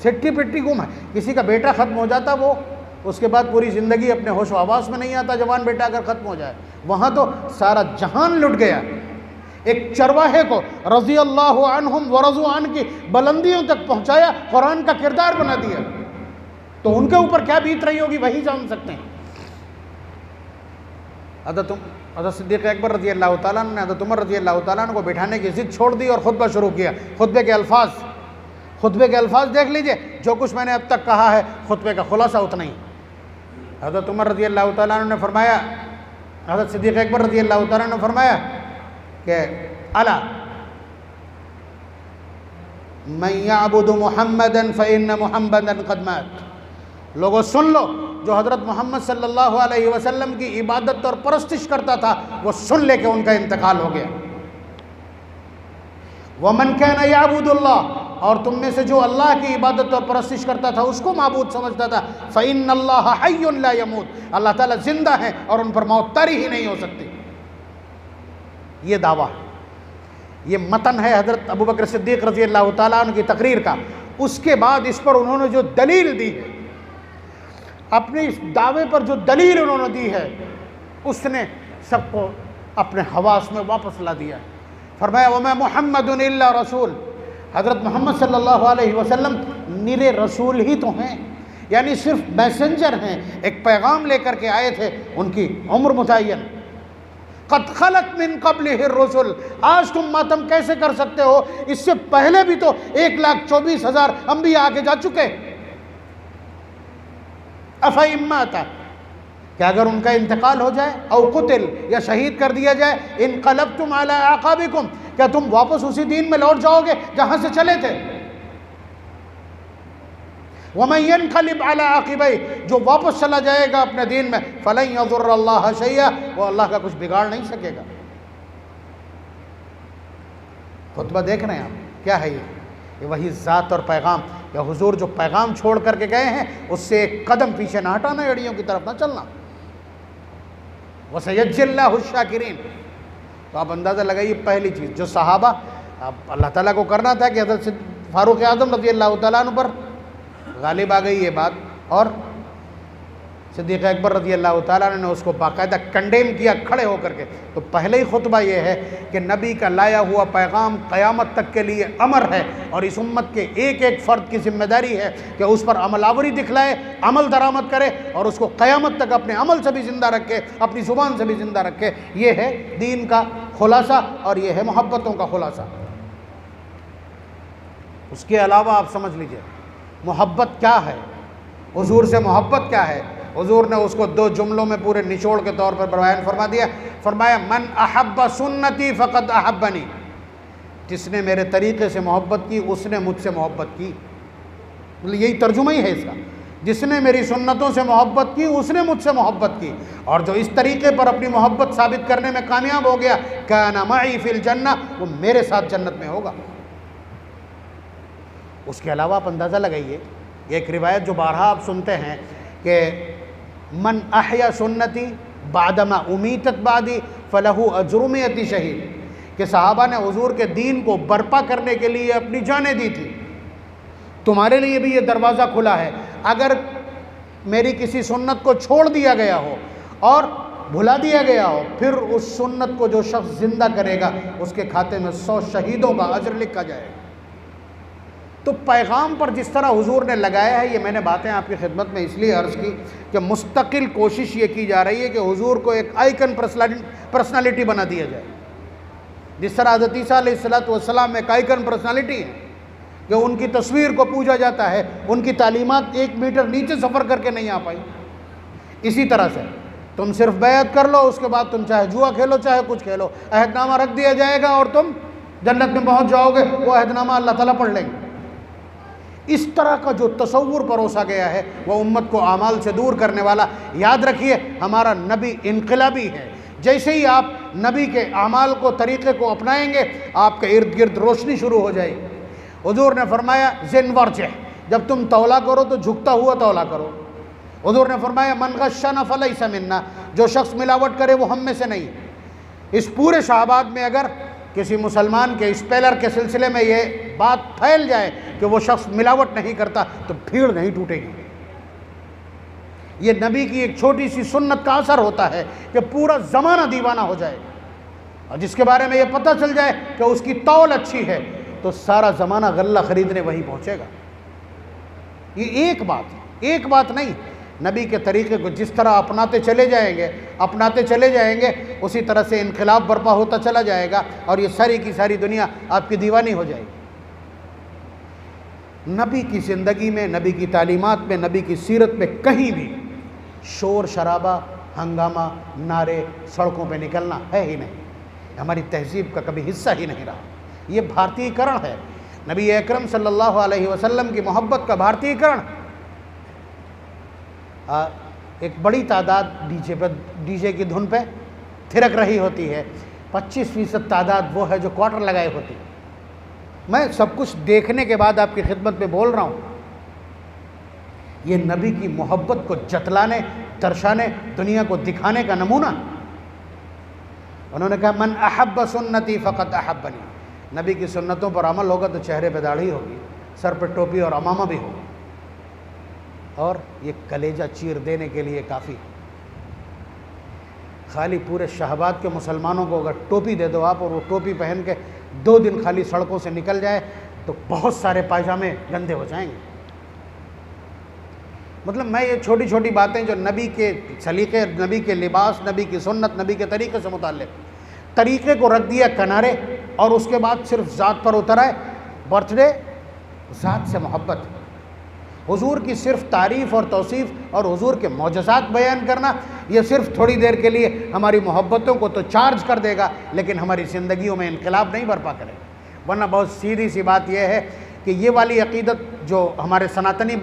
सिट्टी पिट्टी गुम है। किसी का बेटा ख़त्म हो जाता वो उसके बाद पूरी ज़िंदगी अपने होश आवास में नहीं आता, जवान बेटा अगर ख़त्म हो जाए। वहाँ तो सारा जहान लुट गया। एक चरवाहे को रज़ी अल्लाह अन्हुम व रज़ू अन की बुलंदियों तक पहुँचाया, कुरान का किरदार बना दिया। तो उनके ऊपर क्या बीत रही होगी वही जान सकते हैं। हज़रत सिद्दीक़ अकबर रज़ी अल्लाह तआला ने हज़रत उमर रज़ी अल्लाह तआला को बिठाने की ज़िद छोड़ दी और खुतबा शुरू किया। खुतबे के अल्फाज देख लीजिए, जो कुछ मैंने अब तक कहा है खुतबे का खुलासा उतना ही। हज़रत उमर रज़ी अल्लाह तआला ने फरमाया, हज़रत सिद्दीक़ अकबर रज़ी अल्लाह तआला ने फरमाया कि अला मन यअबुदु मुहम्मदन फ़इन्न मुहम्मदन क़द मात। लोगों सुन लो, जो हज़रत मोहम्मद सल्लल्लाहु अलैहि वसल्लम की इबादत और परस्तिश करता था वो सुन ले कि उनका इंतकाल हो गया। वमन काना यअबुदुल्लाह और तुम में से जो अल्लाह की इबादत और परस्तिश करता था उसको माबूद समझता था, फ़इन्नल्लाह हय्युन ला यमूत, अल्लाह ताला जिंदा है और उन पर मौत तारी ही नहीं हो सकती। ये दावा, ये मतन है हज़रत अबू बकर सिद्दीक़ रज़ी अल्लाह ताला अन्हु की तकरीर का। उसके बाद इस पर उन्होंने जो दलील दी है, अपने इस दावे पर जो दलील उन्होंने दी है, उसने सबको अपने हवास में वापस ला दिया। फरमाया वमा मुहम्मदुन इल्ला रसूल, हज़रत मोहम्मद सल्लल्लाहु अलैहि वसल्लम निरे रसूल ही तो हैं, यानी सिर्फ मैसेंजर हैं, एक पैगाम लेकर के आए थे। उनकी उम्र मुतय्यन, क़द खलत मिन क़ब्लिहि रसूल, आज तुम मातम कैसे कर सकते हो, इससे पहले भी तो 1,24,000 अंबिया आगे जा चुके। अफ़इम्माता, क्या अगर उनका इंतकाल हो जाए, औ कुतिल, या शहीद कर दिया जाए, इनक़लबतुम अला आक़ाबिकुम, क्या तुम वापस उसी दीन में लौट जाओगे जहां से चले थे। वमन यनक़लिब अला आक़िबै, जो वापस चला जाएगा अपने दीन में, फ़लन यज़ुर्रल्लाह शैया, वो अल्लाह का कुछ बिगाड़ नहीं सकेगा। खुतबा देख रहे हैं आप, क्या है ये वही ज़ात और पैगाम, या हुजूर जो पैगाम छोड़ करके गए हैं उससे एक कदम पीछे ना हटाना, एड़ियों की तरफ ना चलना। वसयज्जिल्लाहु शाकिरीन। तो आप अंदाज़ा लगाइए, पहली चीज़ जो सहाबा, अब अल्लाह ताला को करना था कि हज़रत फ़ारूक़ आज़म रज़ी अल्लाह तआला अन्हु पर गालिब आ गई ये बात, और सिद्दीक़ अकबर रज़ी अल्लाह तआला अन्हु ने उसको बाकायदा कंडेम किया खड़े होकर के। तो पहले ही खुतबा ये है कि नबी का लाया हुआ पैगाम क़यामत तक के लिए अमर है, और इस उम्मत के एक एक फ़र्द की जिम्मेदारी है कि उस पर अमलावरी दिखलाए, अमल दरामद करे, और उसको क़यामत तक अपने अमल से भी ज़िंदा रखे, अपनी ज़ुबान से भी ज़िंदा रखे। ये है दीन का खुलासा, और ये है मोहब्बतों का खुलासा। उसके अलावा आप समझ लीजिए मोहब्बत क्या है, हुजूर से मोहब्बत क्या है। हुजूर ने उसको 2 जुमलों में पूरे निचोड़ के तौर पर बयान फरमा दिया। फरमाया मन अहब्ब सुन्नती फ़क़द अहब्बनी, जिसने मेरे तरीक़े से मोहब्बत की उसने मुझसे मोहब्बत की। मतलब यही तर्जुमा ही है इसका, जिसने मेरी सुन्नतों से मोहब्बत की उसने मुझसे मोहब्बत की, और जो इस तरीक़े पर अपनी मोहब्बत साबित करने में कामयाब हो गया, काना मई फ़िल जन्नह, वो मेरे साथ जन्नत में होगा। उसके अलावा आप अंदाज़ा लगाइए, एक रिवायत जो बारहा आप सुनते हैं कि मन अहया सुन्नती बादमा उमीतत बादी फ़लहु अज्रु मिअती शहीद, कि सहाबा ने हुजूर के दीन को बर्पा करने के लिए अपनी जानें दी थी। तुम्हारे लिए भी ये दरवाज़ा खुला है, अगर मेरी किसी सुन्नत को छोड़ दिया गया हो और भुला दिया गया हो, फिर उस सुन्नत को जो शख्स ज़िंदा करेगा उसके खाते में 100 शहीदों का अजर लिखा जाएगा। तो पैगाम पर जिस तरह हुजूर ने लगाया है, ये मैंने बातें आपकी खिदमत में इसलिए अर्ज़ की कि मुस्तकिल कोशिश ये की जा रही है कि हुजूर को एक आइकन पर्सनालिटी बना दिया जाए। जिस तरह हज़रत ईसा अलैहिस्सलाम एक आइकन पर्सनालिटी है कि उनकी तस्वीर को पूजा जाता है, उनकी तालीमात 1 मीटर नीचे सफ़र करके नहीं आ पाई। इसी तरह से तुम सिर्फ बैत कर लो, उसके बाद तुम चाहे जुआ खेलो चाहे कुछ खेलो, अहदनामा रख दिया जाएगा और तुम जन्नत में पहुँच जाओगे। वो अहदनामा अल्लाह ताला पढ़ लेंगे। इस तरह का जो तसव्वुर परोसा गया है वह उम्मत को आमाल से दूर करने वाला। याद रखिए, हमारा नबी इनकलाबी है। जैसे ही आप नबी के आमाल को, तरीक़े को अपनाएंगे, आपके इर्द गिर्द रोशनी शुरू हो जाएगी। हुजूर ने फरमाया ज़िन वर्जह, जब तुम तौला करो तो झुकता हुआ तौला करो। हुजूर ने फरमाया मन गश्शना फलैसा मिन्ना, जो शख्स मिलावट करे वो हम में से नहीं। इस पूरे शाहबाद में अगर किसी मुसलमान के स्पेलर के सिलसिले में ये बात फैल जाए कि वो शख्स मिलावट नहीं करता, तो भीड़ नहीं टूटेगी। ये नबी की एक छोटी सी सुन्नत का असर होता है कि पूरा ज़माना दीवाना हो जाए, और जिसके बारे में ये पता चल जाए कि उसकी तौल अच्छी है तो सारा ज़माना गल्ला ख़रीदने वहीं पहुँचेगा। ये एक बात नहीं, नबी के तरीक़े को जिस तरह अपनाते चले जाएंगे उसी तरह से इनक़िलाब बर्पा होता चला जाएगा, और ये सारी की सारी दुनिया आपकी दीवानी हो जाएगी। नबी की ज़िंदगी में, नबी की तालीमात में, नबी की सीरत में कहीं भी शोर शराबा, हंगामा, नारे, सड़कों पे निकलना है ही नहीं। हमारी तहज़ीब का कभी हिस्सा ही नहीं रहा। ये भारतीयकरण है, नबी अकरम सल्लल्लाहु अलैहि वसल्लम की मोहब्बत का भारतीयकरण। एक बड़ी तादाद डीजे की धुन पे थिरक रही होती है, 25% तादाद वो है जो क्वार्टर लगाए होती है। मैं सब कुछ देखने के बाद आपकी खिदमत में बोल रहा हूँ। ये नबी की मोहब्बत को जतलाने, दर्शाने, दुनिया को दिखाने का नमूना। उन्होंने कहा मन अहब्ब सुन्नती फ़क़त अहब्बनी, नबी की सुन्नतों पर अमल होगा तो चेहरे पे दाढ़ी होगी, सर पे टोपी और अमामा भी होगा, और ये कलेजा चीर देने के लिए काफ़ी। खाली पूरे शहबाद के मुसलमानों को अगर टोपी दे दो आप, और वो टोपी पहन के 2 दिन खाली सड़कों से निकल जाए, तो बहुत सारे पायजामे गंदे हो जाएंगे। मतलब मैं ये छोटी छोटी बातें जो नबी के सलीक़े, नबी के लिबास, नबी की सुन्नत, नबी के तरीक़े से मुताल्लिक़, तरीक़े को रख दिया किनारे, और उसके बाद सिर्फ ज़ात पर उतर आए। बर्थडे, ज़ात से मोहब्बत, हुजूर की सिर्फ तारीफ़ और तौसीफ़ और हुजूर के मौजज़ात बयान करना, ये सिर्फ थोड़ी देर के लिए हमारी मोहब्बतों को तो चार्ज कर देगा, लेकिन हमारी ज़िंदगियों में इनकलाब नहीं बर्पा करेगा। वरना बहुत सीधी सी बात यह है कि ये वाली अक़ीदत जो हमारे सनातनी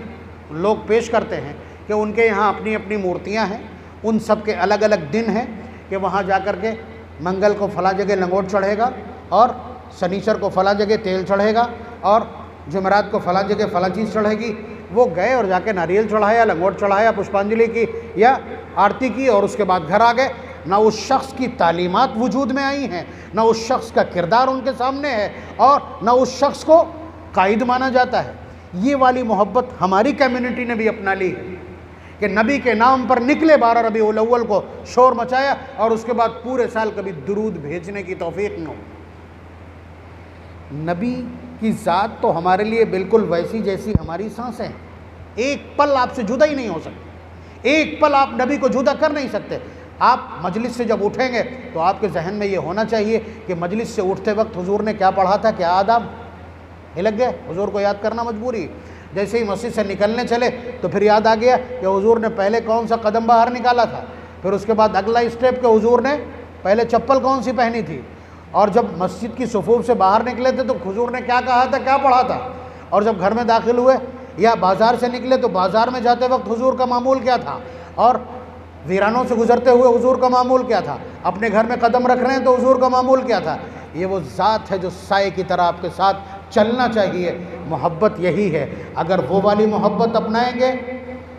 लोग पेश करते हैं कि उनके यहाँ अपनी अपनी मूर्तियाँ हैं, उन सब के अलग अलग दिन हैं कि वहाँ जा कर के मंगल को फला जगह लंगोट चढ़ेगा, और शनिचर को फला जगह तेल चढ़ेगा, और जुमेरात को फला जगह फला चीज़ चढ़ेगी। वो गए और जाके नारियल चढ़ाया, लंगोट चढ़ाया, पुष्पांजलि की या आरती की, और उसके बाद घर आ गए। ना उस शख्स की तालीमात वजूद में आई हैं, ना उस शख्स का किरदार उनके सामने है, और ना उस शख्स को कायद माना जाता है। ये वाली मोहब्बत हमारी कम्युनिटी ने भी अपना ली है कि नबी के नाम पर निकले 12 रबीउल अव्वल को, शोर मचाया, और उसके बाद पूरे साल कभी दुरूद भेजने की तौफीक न हो। नबी की ज़ात तो हमारे लिए बिल्कुल वैसी जैसी हमारी सांसें हैं। एक पल आपसे जुदा ही नहीं हो सकती, एक पल आप नबी को जुदा कर नहीं सकते। आप मजलिस से जब उठेंगे तो आपके जहन में ये होना चाहिए कि मजलिस से उठते वक्त हुजूर ने क्या पढ़ा था, क्या आदाब लग गए, हुजूर को याद करना मजबूरी। जैसे ही मस्जिद से निकलने चले तो फिर याद आ गया कि हुजूर ने पहले कौन सा कदम बाहर निकाला था, फिर उसके बाद अगला स्टेप के हुजूर ने पहले चप्पल कौन सी पहनी थी, और जब मस्जिद की सुफूफ से बाहर निकले थे तो हुजूर ने क्या कहा था, क्या पढ़ा था, और जब घर में दाखिल हुए या बाज़ार से निकले तो बाज़ार में जाते वक्त हुजूर का मामूल क्या था, और वीरानों से गुजरते हुए हुजूर का मामूल क्या था, अपने घर में कदम रख रहे हैं तो हुजूर का मामूल क्या था। ये वो ज़ात है जो साए की तरह आपके साथ चलना चाहिए। मोहब्बत यही है। अगर वो वाली मोहब्बत अपनाएंगे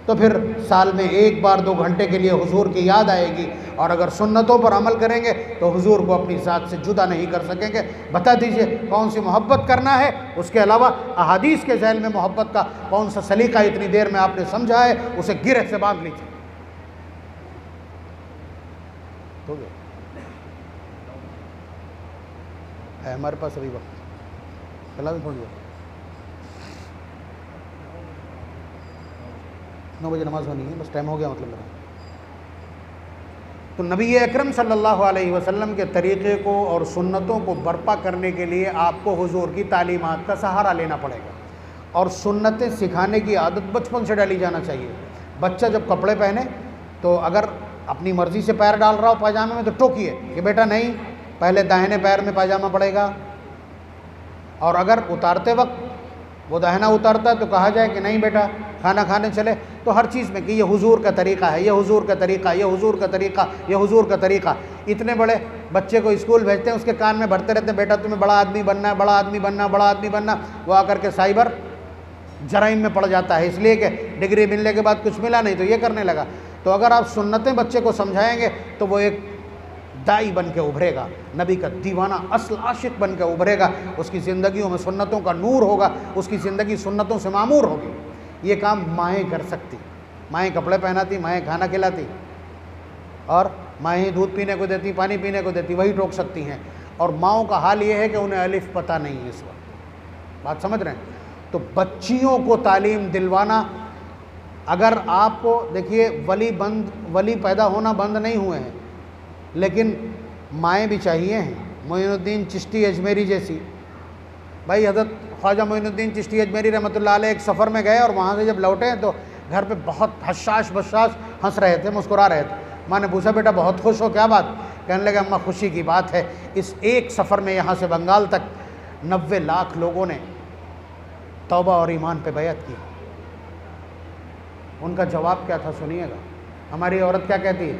तो फिर साल में 1 बार 2 घंटे के लिए हुजूर की याद आएगी, और अगर सुन्नतों पर अमल करेंगे तो हुजूर को अपनी ज़ात से जुदा नहीं कर सकेंगे। बता दीजिए कौन सी मोहब्बत करना है, उसके अलावा अहादीस के ज़ैल में मोहब्बत का कौन सा सलीका इतनी देर में आपने समझा है, उसे गिरह से बांध लीजिए। तो है हमारे पास अभी वक्त, चला भी थोड़ी देर, 9 बजे नमाज़ होनी है, बस टाइम हो गया मतलब मेरा। तो नबी अकरम सल्लल्लाहु अलैहि वसल्लम के तरीक़े को और सुन्नतों को बर्पा करने के लिए आपको हुजूर की तालीमात का सहारा लेना पड़ेगा, और सुन्नतें सिखाने की आदत बचपन से डाली जाना चाहिए। बच्चा जब कपड़े पहने तो अगर अपनी मर्ज़ी से पैर डाल रहा हो पायजामे में तो टोकिए कि बेटा नहीं, पहले दाहिने पैर में पायजामा पड़ेगा, और अगर उतारते वक्त वो दाहिना उतारता है तो कहा जाए कि नहीं बेटा खाना खाने चले। तो हर चीज़ में कि ये हुजूर का तरीक़ा है, ये हुजूर का तरीक़ा, ये हुजूर का तरीक़ा, ये हुजूर का तरीक़ा। इतने बड़े बच्चे को स्कूल भेजते हैं, उसके कान में भरते रहते हैं बेटा तुम्हें बड़ा आदमी बनना है, बड़ा आदमी बनना, बड़ा आदमी बनना। वो आकर के साइबर जराइम में पड़ जाता है, इसलिए कि डिग्री मिलने के बाद कुछ मिला नहीं तो ये करने लगा। तो अगर आप सुन्नतें बच्चे को समझाएंगे तो वो एक दाई बन के उभरेगा, नबी का दीवाना असल आशिक बन के उभरेगा, उसकी ज़िंदगियों में सुन्नतों का नूर होगा, उसकी ज़िंदगी सुन्नतों से मामूर होगी। ये काम माएँ कर सकती, माएँ कपड़े पहनाती, माएँ खाना खिलाती, और माएँ दूध पीने को देती, पानी पीने को देती, वही टोक सकती हैं। और माओं का हाल ये है कि उन्हें अलिफ पता नहीं है इस वक्त, बात समझ रहे हैं। तो बच्चियों को तालीम दिलवाना, अगर आपको देखिए वली पैदा होना बंद नहीं हुए हैं, लेकिन माएँ भी चाहिए हैं। मोइनुद्दीन चिश्ती अजमेरी जैसी, भाई हज़रत ख्वाजा मोइनुद्दीन चिश्ती अजमेरी रहमतुल्लाह अलैह एक सफ़र में गए और वहाँ से जब लौटे तो घर पे बहुत हशाश बशाश हंस रहे थे, मुस्कुरा रहे थे। माँ ने पूछा बेटा बहुत खुश हो, क्या बात? कहने लगे अम्मा खुशी की बात है, इस एक सफ़र में यहाँ से बंगाल तक 90 लाख लोगों ने तौबा और ईमान पे बैअत की। उनका जवाब क्या था सुनिएगा। हमारी औरत क्या कहती है,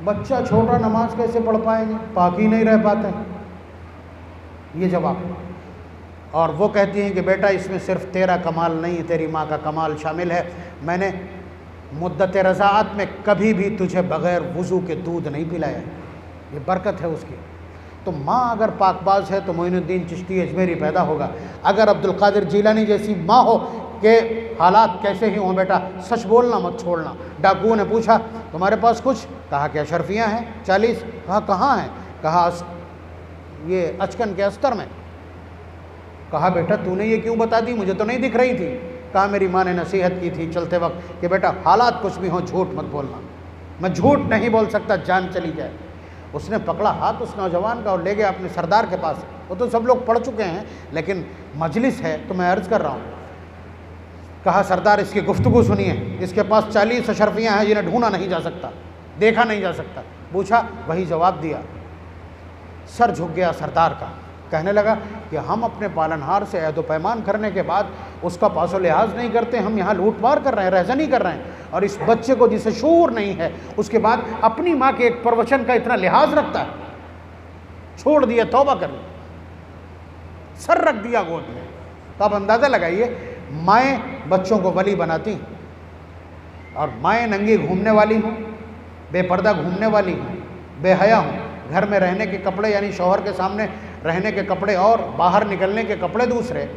बच्चा छोटा नमाज कैसे पढ़ पाएंगे, पाक ही नहीं रह पाते। ये जवाब। और वो कहती हैं कि बेटा इसमें सिर्फ तेरा कमाल नहीं, तेरी माँ का कमाल शामिल है। मैंने मुद्दत रज़ाअत में कभी भी तुझे बग़ैर वज़ू के दूध नहीं पिलाया, ये बरकत है उसकी। तो माँ अगर पाकबाज है तो मोइनुद्दीन चिश्ती अजमेरी पैदा होगा। अगर अब्दुल कादिर जीलानी जैसी माँ हो कि हालात कैसे ही हों बेटा, सच बोलना मत छोड़ना। डाकुओं ने पूछा तुम्हारे पास कुछ? कहा कि अशरफियाँ हैं 40। कहा कहाँ हैं? कहा ये अचकन के अस्तर में। कहा बेटा तूने ये क्यों बता दी, मुझे तो नहीं दिख रही थी। कहा मेरी माँ ने नसीहत की थी चलते वक्त कि बेटा हालात कुछ भी हों झूठ मत बोलना। मैं झूठ नहीं बोल सकता, जान चली जाए। उसने पकड़ा हाथ उस नौजवान का और ले गया अपने सरदार के पास। वो तो सब लोग पढ़ चुके हैं लेकिन मजलिस है तो मैं अर्ज़ कर रहा हूँ। कहा सरदार इसकी गुफ्तगू सुनिए, इसके पास 40 अशरफियाँ हैं जिन्हें ढूंढा नहीं जा सकता, देखा नहीं जा सकता। पूछा, वही जवाब दिया। सर झुक गया सरदार का। कहने लगा कि हम अपने पालनहार से अहद व पैमान करने के बाद उसका पासो लिहाज नहीं करते, हम यहाँ लूट मार कर रहे हैं, रहज़नी कर रहे हैं। और इस बच्चे को जिसे शूर नहीं है उसके बाद अपनी माँ के एक प्रवचन का इतना लिहाज रखता है। छोड़ दिया, तौबा कर ली, सर रख दिया गोद में। तो आप अंदाज़ा लगाइए, माएँ बच्चों को वली बनाती और माएँ नंगी घूमने वाली हों, बेपर्दा घूमने वाली हों, बेहया हों, घर में रहने के कपड़े यानी शौहर के सामने रहने के कपड़े और बाहर निकलने के कपड़े दूसरे,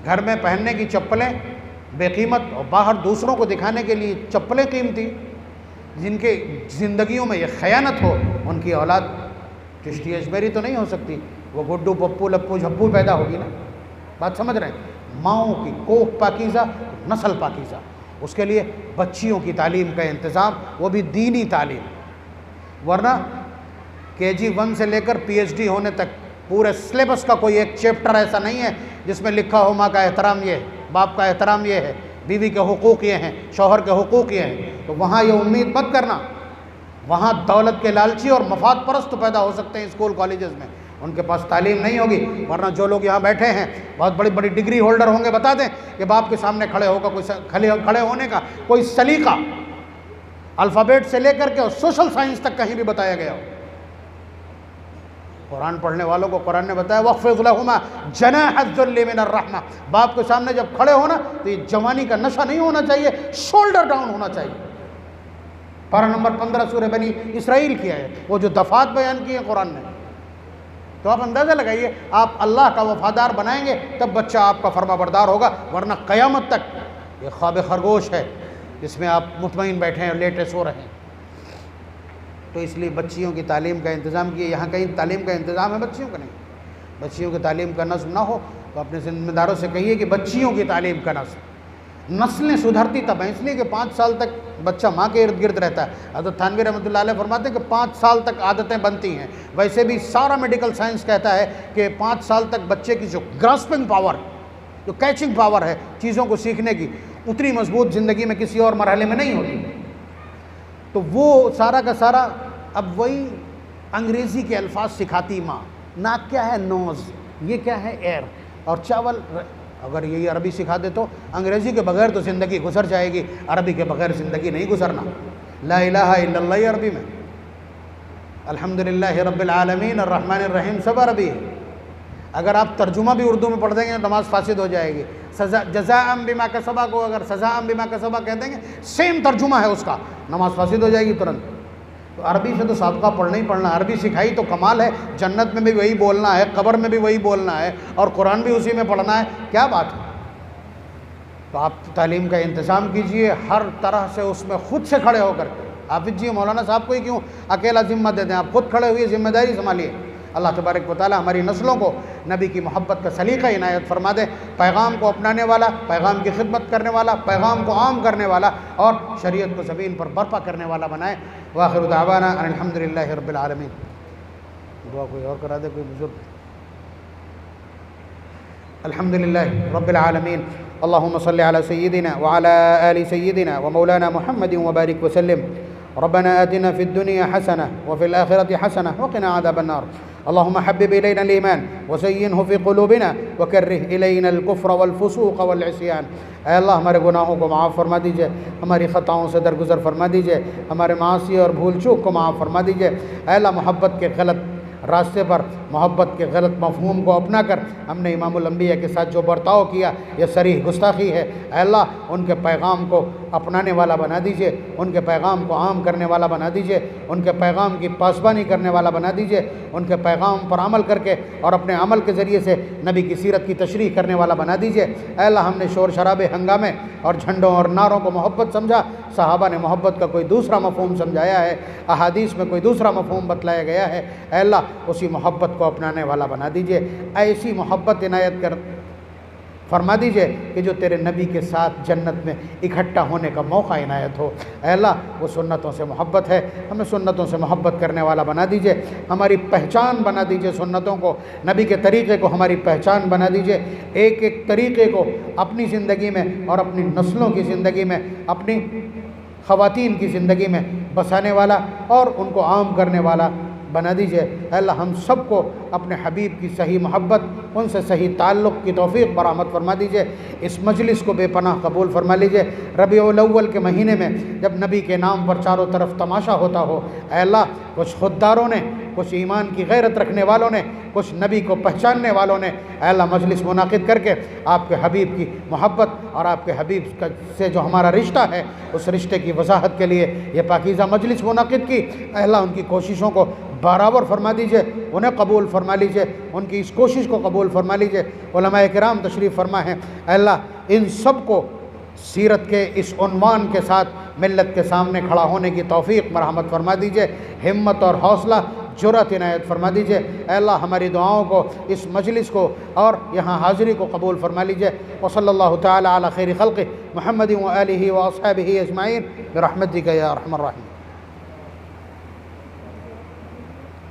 घर में पहनने की चप्पलें बेकीमत और बाहर दूसरों को दिखाने के लिए चप्पलें कीमती, जिनके ज़िंदगियों में ये खयानत हो, उनकी औलाद चिश्ती अजमेरी तो नहीं हो सकती, वो गुड्डू पप्पू लप्पू झप्पू पैदा होगी ना। बात समझ रहे हैं? माओं की कोख पाकीज़ा, नस्ल पाकीज़ा। उसके लिए बच्चियों की तालीम का इंतज़ाम, वो भी दीनी तालीम, वरना KG 1 से लेकर PhD होने तक पूरे सिलेबस का कोई एक चैप्टर ऐसा नहीं है जिसमें लिखा हो माँ का एहतराम ये है, बाप का एहतराम ये है, बीवी के हुकूक़ ये हैं, शौहर के हुकूक़ ये हैं। तो वहाँ ये उम्मीद मत करना, वहाँ दौलत के लालची और मफाद परस्त पैदा हो सकते हैं स्कूल कॉलेजेस में, उनके पास तालीम नहीं होगी। वरना जो लोग यहाँ बैठे हैं बहुत बड़ी बड़ी डिग्री होल्डर होंगे, बता दें कि बाप के सामने खड़े होकर कोई खड़े होने का कोई सलीका अल्फ़ाबेट से लेकर के और सोशल साइंस तक कहीं भी बताया गया हो। कुरान पढ़ने वालों को कुरान ने बताया वक़्फ़िज़ लहुमा जनाहज़्ज़ुल्लि मिनर रहमा। बाप के सामने जब खड़े होना तो ये जवानी का नशा नहीं होना चाहिए, शोल्डर डाउन होना चाहिए। पारा नंबर 15 सूरह बनी इसराइल की है, वो जो दफ़ात बयान की है कुरान ने। तो आप अंदाज़ा लगाइए, आप अल्लाह का वफ़ादार बनाएंगे तब बच्चा आपका फर्माबरदार होगा, वरना क़यामत तक ये ख्वाब खरगोश है जिसमें आप मुतमईन बैठे हैं और लेटे सो रहे हैं। तो इसलिए बच्चियों की तालीम का इंतज़ाम किए। यहाँ कहीं तालीम का इंतज़ाम है बच्चियों का नहीं। बच्चियों की तालीम का नस्ल ना हो तो अपने ज़िम्मेदारों से कहिए कि बच्चियों की तालीम का नस्ल। नस्लें सुधरती तब हैं, इसलिए कि 5 साल तक बच्चा माँ के इर्द गिर्द रहता है। हज़रत थानवी रहमतुल्लाह अलैह फरमाते हैं कि 5 साल तक आदतें बनती हैं। वैसे भी सारा मेडिकल साइंस कहता है कि 5 साल तक बच्चे की जो ग्रास्पिंग पावर, जो कैचिंग पावर है चीज़ों को सीखने की, उतनी मजबूत ज़िंदगी में किसी और मरहले में नहीं होती। तो वो सारा का सारा अब वही अंग्रेज़ी के अल्फाज सिखाती माँ। नाक क्या है? नोज़। ये क्या है? एयर। और चावल, अगर यही अरबी सिखा दे तो अंग्रेज़ी के बगैर तो ज़िंदगी गुजर जाएगी, अरबी के बगैर ज़िंदगी नहीं गुजरना। ला इलाहा इल्लल्लाह अरबी में, अल्हम्दुलिल्लाहि रब्बिल आलमीन अर्रहमानिर रहीम सब अरबी है। अगर आप तर्जुमा भी उर्दू में पढ़ देंगे तो नमाज फासिद हो जाएगी। सज़ा जज़ाअम बिमा कसबा को अगर सज़ाअम बिमा कसबा कह देंगे, सेम तर्जुमा है उसका, नमाज फासिद हो जाएगी तुरंत। तो अरबी से तो साबका पढ़ना ही पढ़ना। अरबी सिखाई तो कमाल है, जन्नत में भी वही बोलना है, कब्र में भी वही बोलना है और कुरान भी उसी में पढ़ना है, क्या बात है। तो आप तालीम का इंतज़ाम कीजिए हर तरह से, उसमें ख़ुद से खड़े होकर। हाफिज़ जी मौलाना साहब को ही क्यों अकेला ज़िम्मा दे दें, आप खुद खड़े हुए ज़िम्मेदारी संभालिए। अल्लाह तबारक व तआला हमारी नस्लों को नबी की मोहब्बत का सलीका इनायत फरमा दे, पैगाम को अपनाने वाला, पैगाम की खिदमत करने वाला, पैगाम को आम करने वाला और शरीयत को ज़मीन पर बर्पा करने वाला बनाए। व आखिरु दावाना अल्हम्दुलिल्लाहि रब्बिल आलमीन। दुआ कोई और करा दे, कोई बुजुर्ग। अल्हम्दुलिल्लाहि रब्बिल आलमीन। अल्लाहुम्मा सल्लि अला सय्यिदिना व अला आलि सय्यिदिना व मौलाना मुहम्मदिन व बारिक व सल्लिम। रब्बना आतिना फ़िद दुनिया हसनह व फ़िल आखिरति हसनह व क़िना अज़ाबन नार। अल्लाहुम्मा हब्बिब इलैना अल ईमान व ज़य्यिनहु फ़ी क़ुलूबिना व कर्रिह इलैना अल कुफ़्र वल फ़ुसूक़ वल इस्यान। ऐ अल्लाह हमारे गुनाहों को माफ़ फरमा दीजिए, हमारी ख़ताओं से दरगुज़र फरमा दीजिए, हमारे मासी और भूल चूक को माफ़ फरमा दीजिए। ऐ अल्लाह मोहब्बत के गलत रास्ते पर मोहब्बत के गलत मफहूम को अपना कर हमने इमामुल अंबिया के साथ जो बर्ताव किया यह सरीह गुस्ताखी है। अल्लाह उनके पैगाम को अपनाने वाला बना दीजिए, उनके पैगाम को आम करने वाला बना दीजिए, उनके पैगाम की पासबानी करने वाला बना दीजिए, उनके पैगाम पर अमल करके और अपने अमल के ज़रिए से नबी की सीरत की तशरीह करने वाला बना दीजिए। अल्लाह हमने शोर शराबे, हंगामे और झंडों और नारों को मोहब्बत समझा, सहाबा ने मोहब्बत का कोई दूसरा मफहूम समझाया है, अहादीस में कोई दूसरा मफहूम बतलाया गया है। अल्लाह उसी मोहब्बत को अपनाने वाला बना दीजिए। ऐसी मोहब्बत इनायत कर फरमा दीजिए कि जो तेरे नबी के साथ जन्नत में इकट्ठा होने का मौका इनायत हो। अल्लाह वो सुन्नतों से मोहब्बत है, हमें सुन्नतों से मोहब्बत करने वाला बना दीजिए, हमारी पहचान बना दीजिए सुन्नतों को, नबी के तरीक़े को हमारी पहचान बना दीजिए। एक एक तरीक़े को अपनी ज़िंदगी में और अपनी नस्लों की ज़िंदगी में, अपनी ख़वातीन की ज़िंदगी में बसाने वाला और उनको आम करने वाला बना दीजिए। अल्लाह हम सबको अपने हबीब की सही मोहब्बत, उनसे सही ताल्लुक़ की तौफ़ीक़ बरामद फरमा दीजिए। इस मजलिस को बेपनाह कबूल फरमा लीजिए। रबीउल अव्वल के महीने में जब नबी के नाम पर चारों तरफ तमाशा होता हो, अल्लाह कुछ खुददारों ने, कुछ ईमान की गैरत रखने वालों ने, कुछ नबी को पहचानने वालों ने अल्लाह मजलिस मुनाकिद करके आपके हबीब की मोहब्बत और आपके हबीब से जो हमारा रिश्ता है उस रिश्ते की वजाहत के लिए ये पाकीज़ा मजलिस मुनाकिद की। अल्लाह उनकी कोशिशों को बराबर फरमा दीजिए, उन्हें कबूल फरमा लीजिए, उनकी इस कोशिश को कबूल फरमा लीजिए। उलमाए किराम तशरीफ़ फरमा है, अल्लाह इन सब को सीरत के इस उन्वान के साथ मिल्लत के सामने खड़ा होने की तौफ़ीक़ मरहमत फरमा दीजिए, हिम्मत और हौसला जुरत इनायत फरमा दीजिए। अल्लाह हमारी दुआओं को, इस मजलिस को और यहाँ हाज़िरी को कबूल फरमा लीजिए। व सल्लल्लाहु तआला अला खैरि खल्क़ि मुहम्मदिन व आलिहि व अस्हाबिहि अजमाइन बिरहमतिका या अरहमर राहिमीन।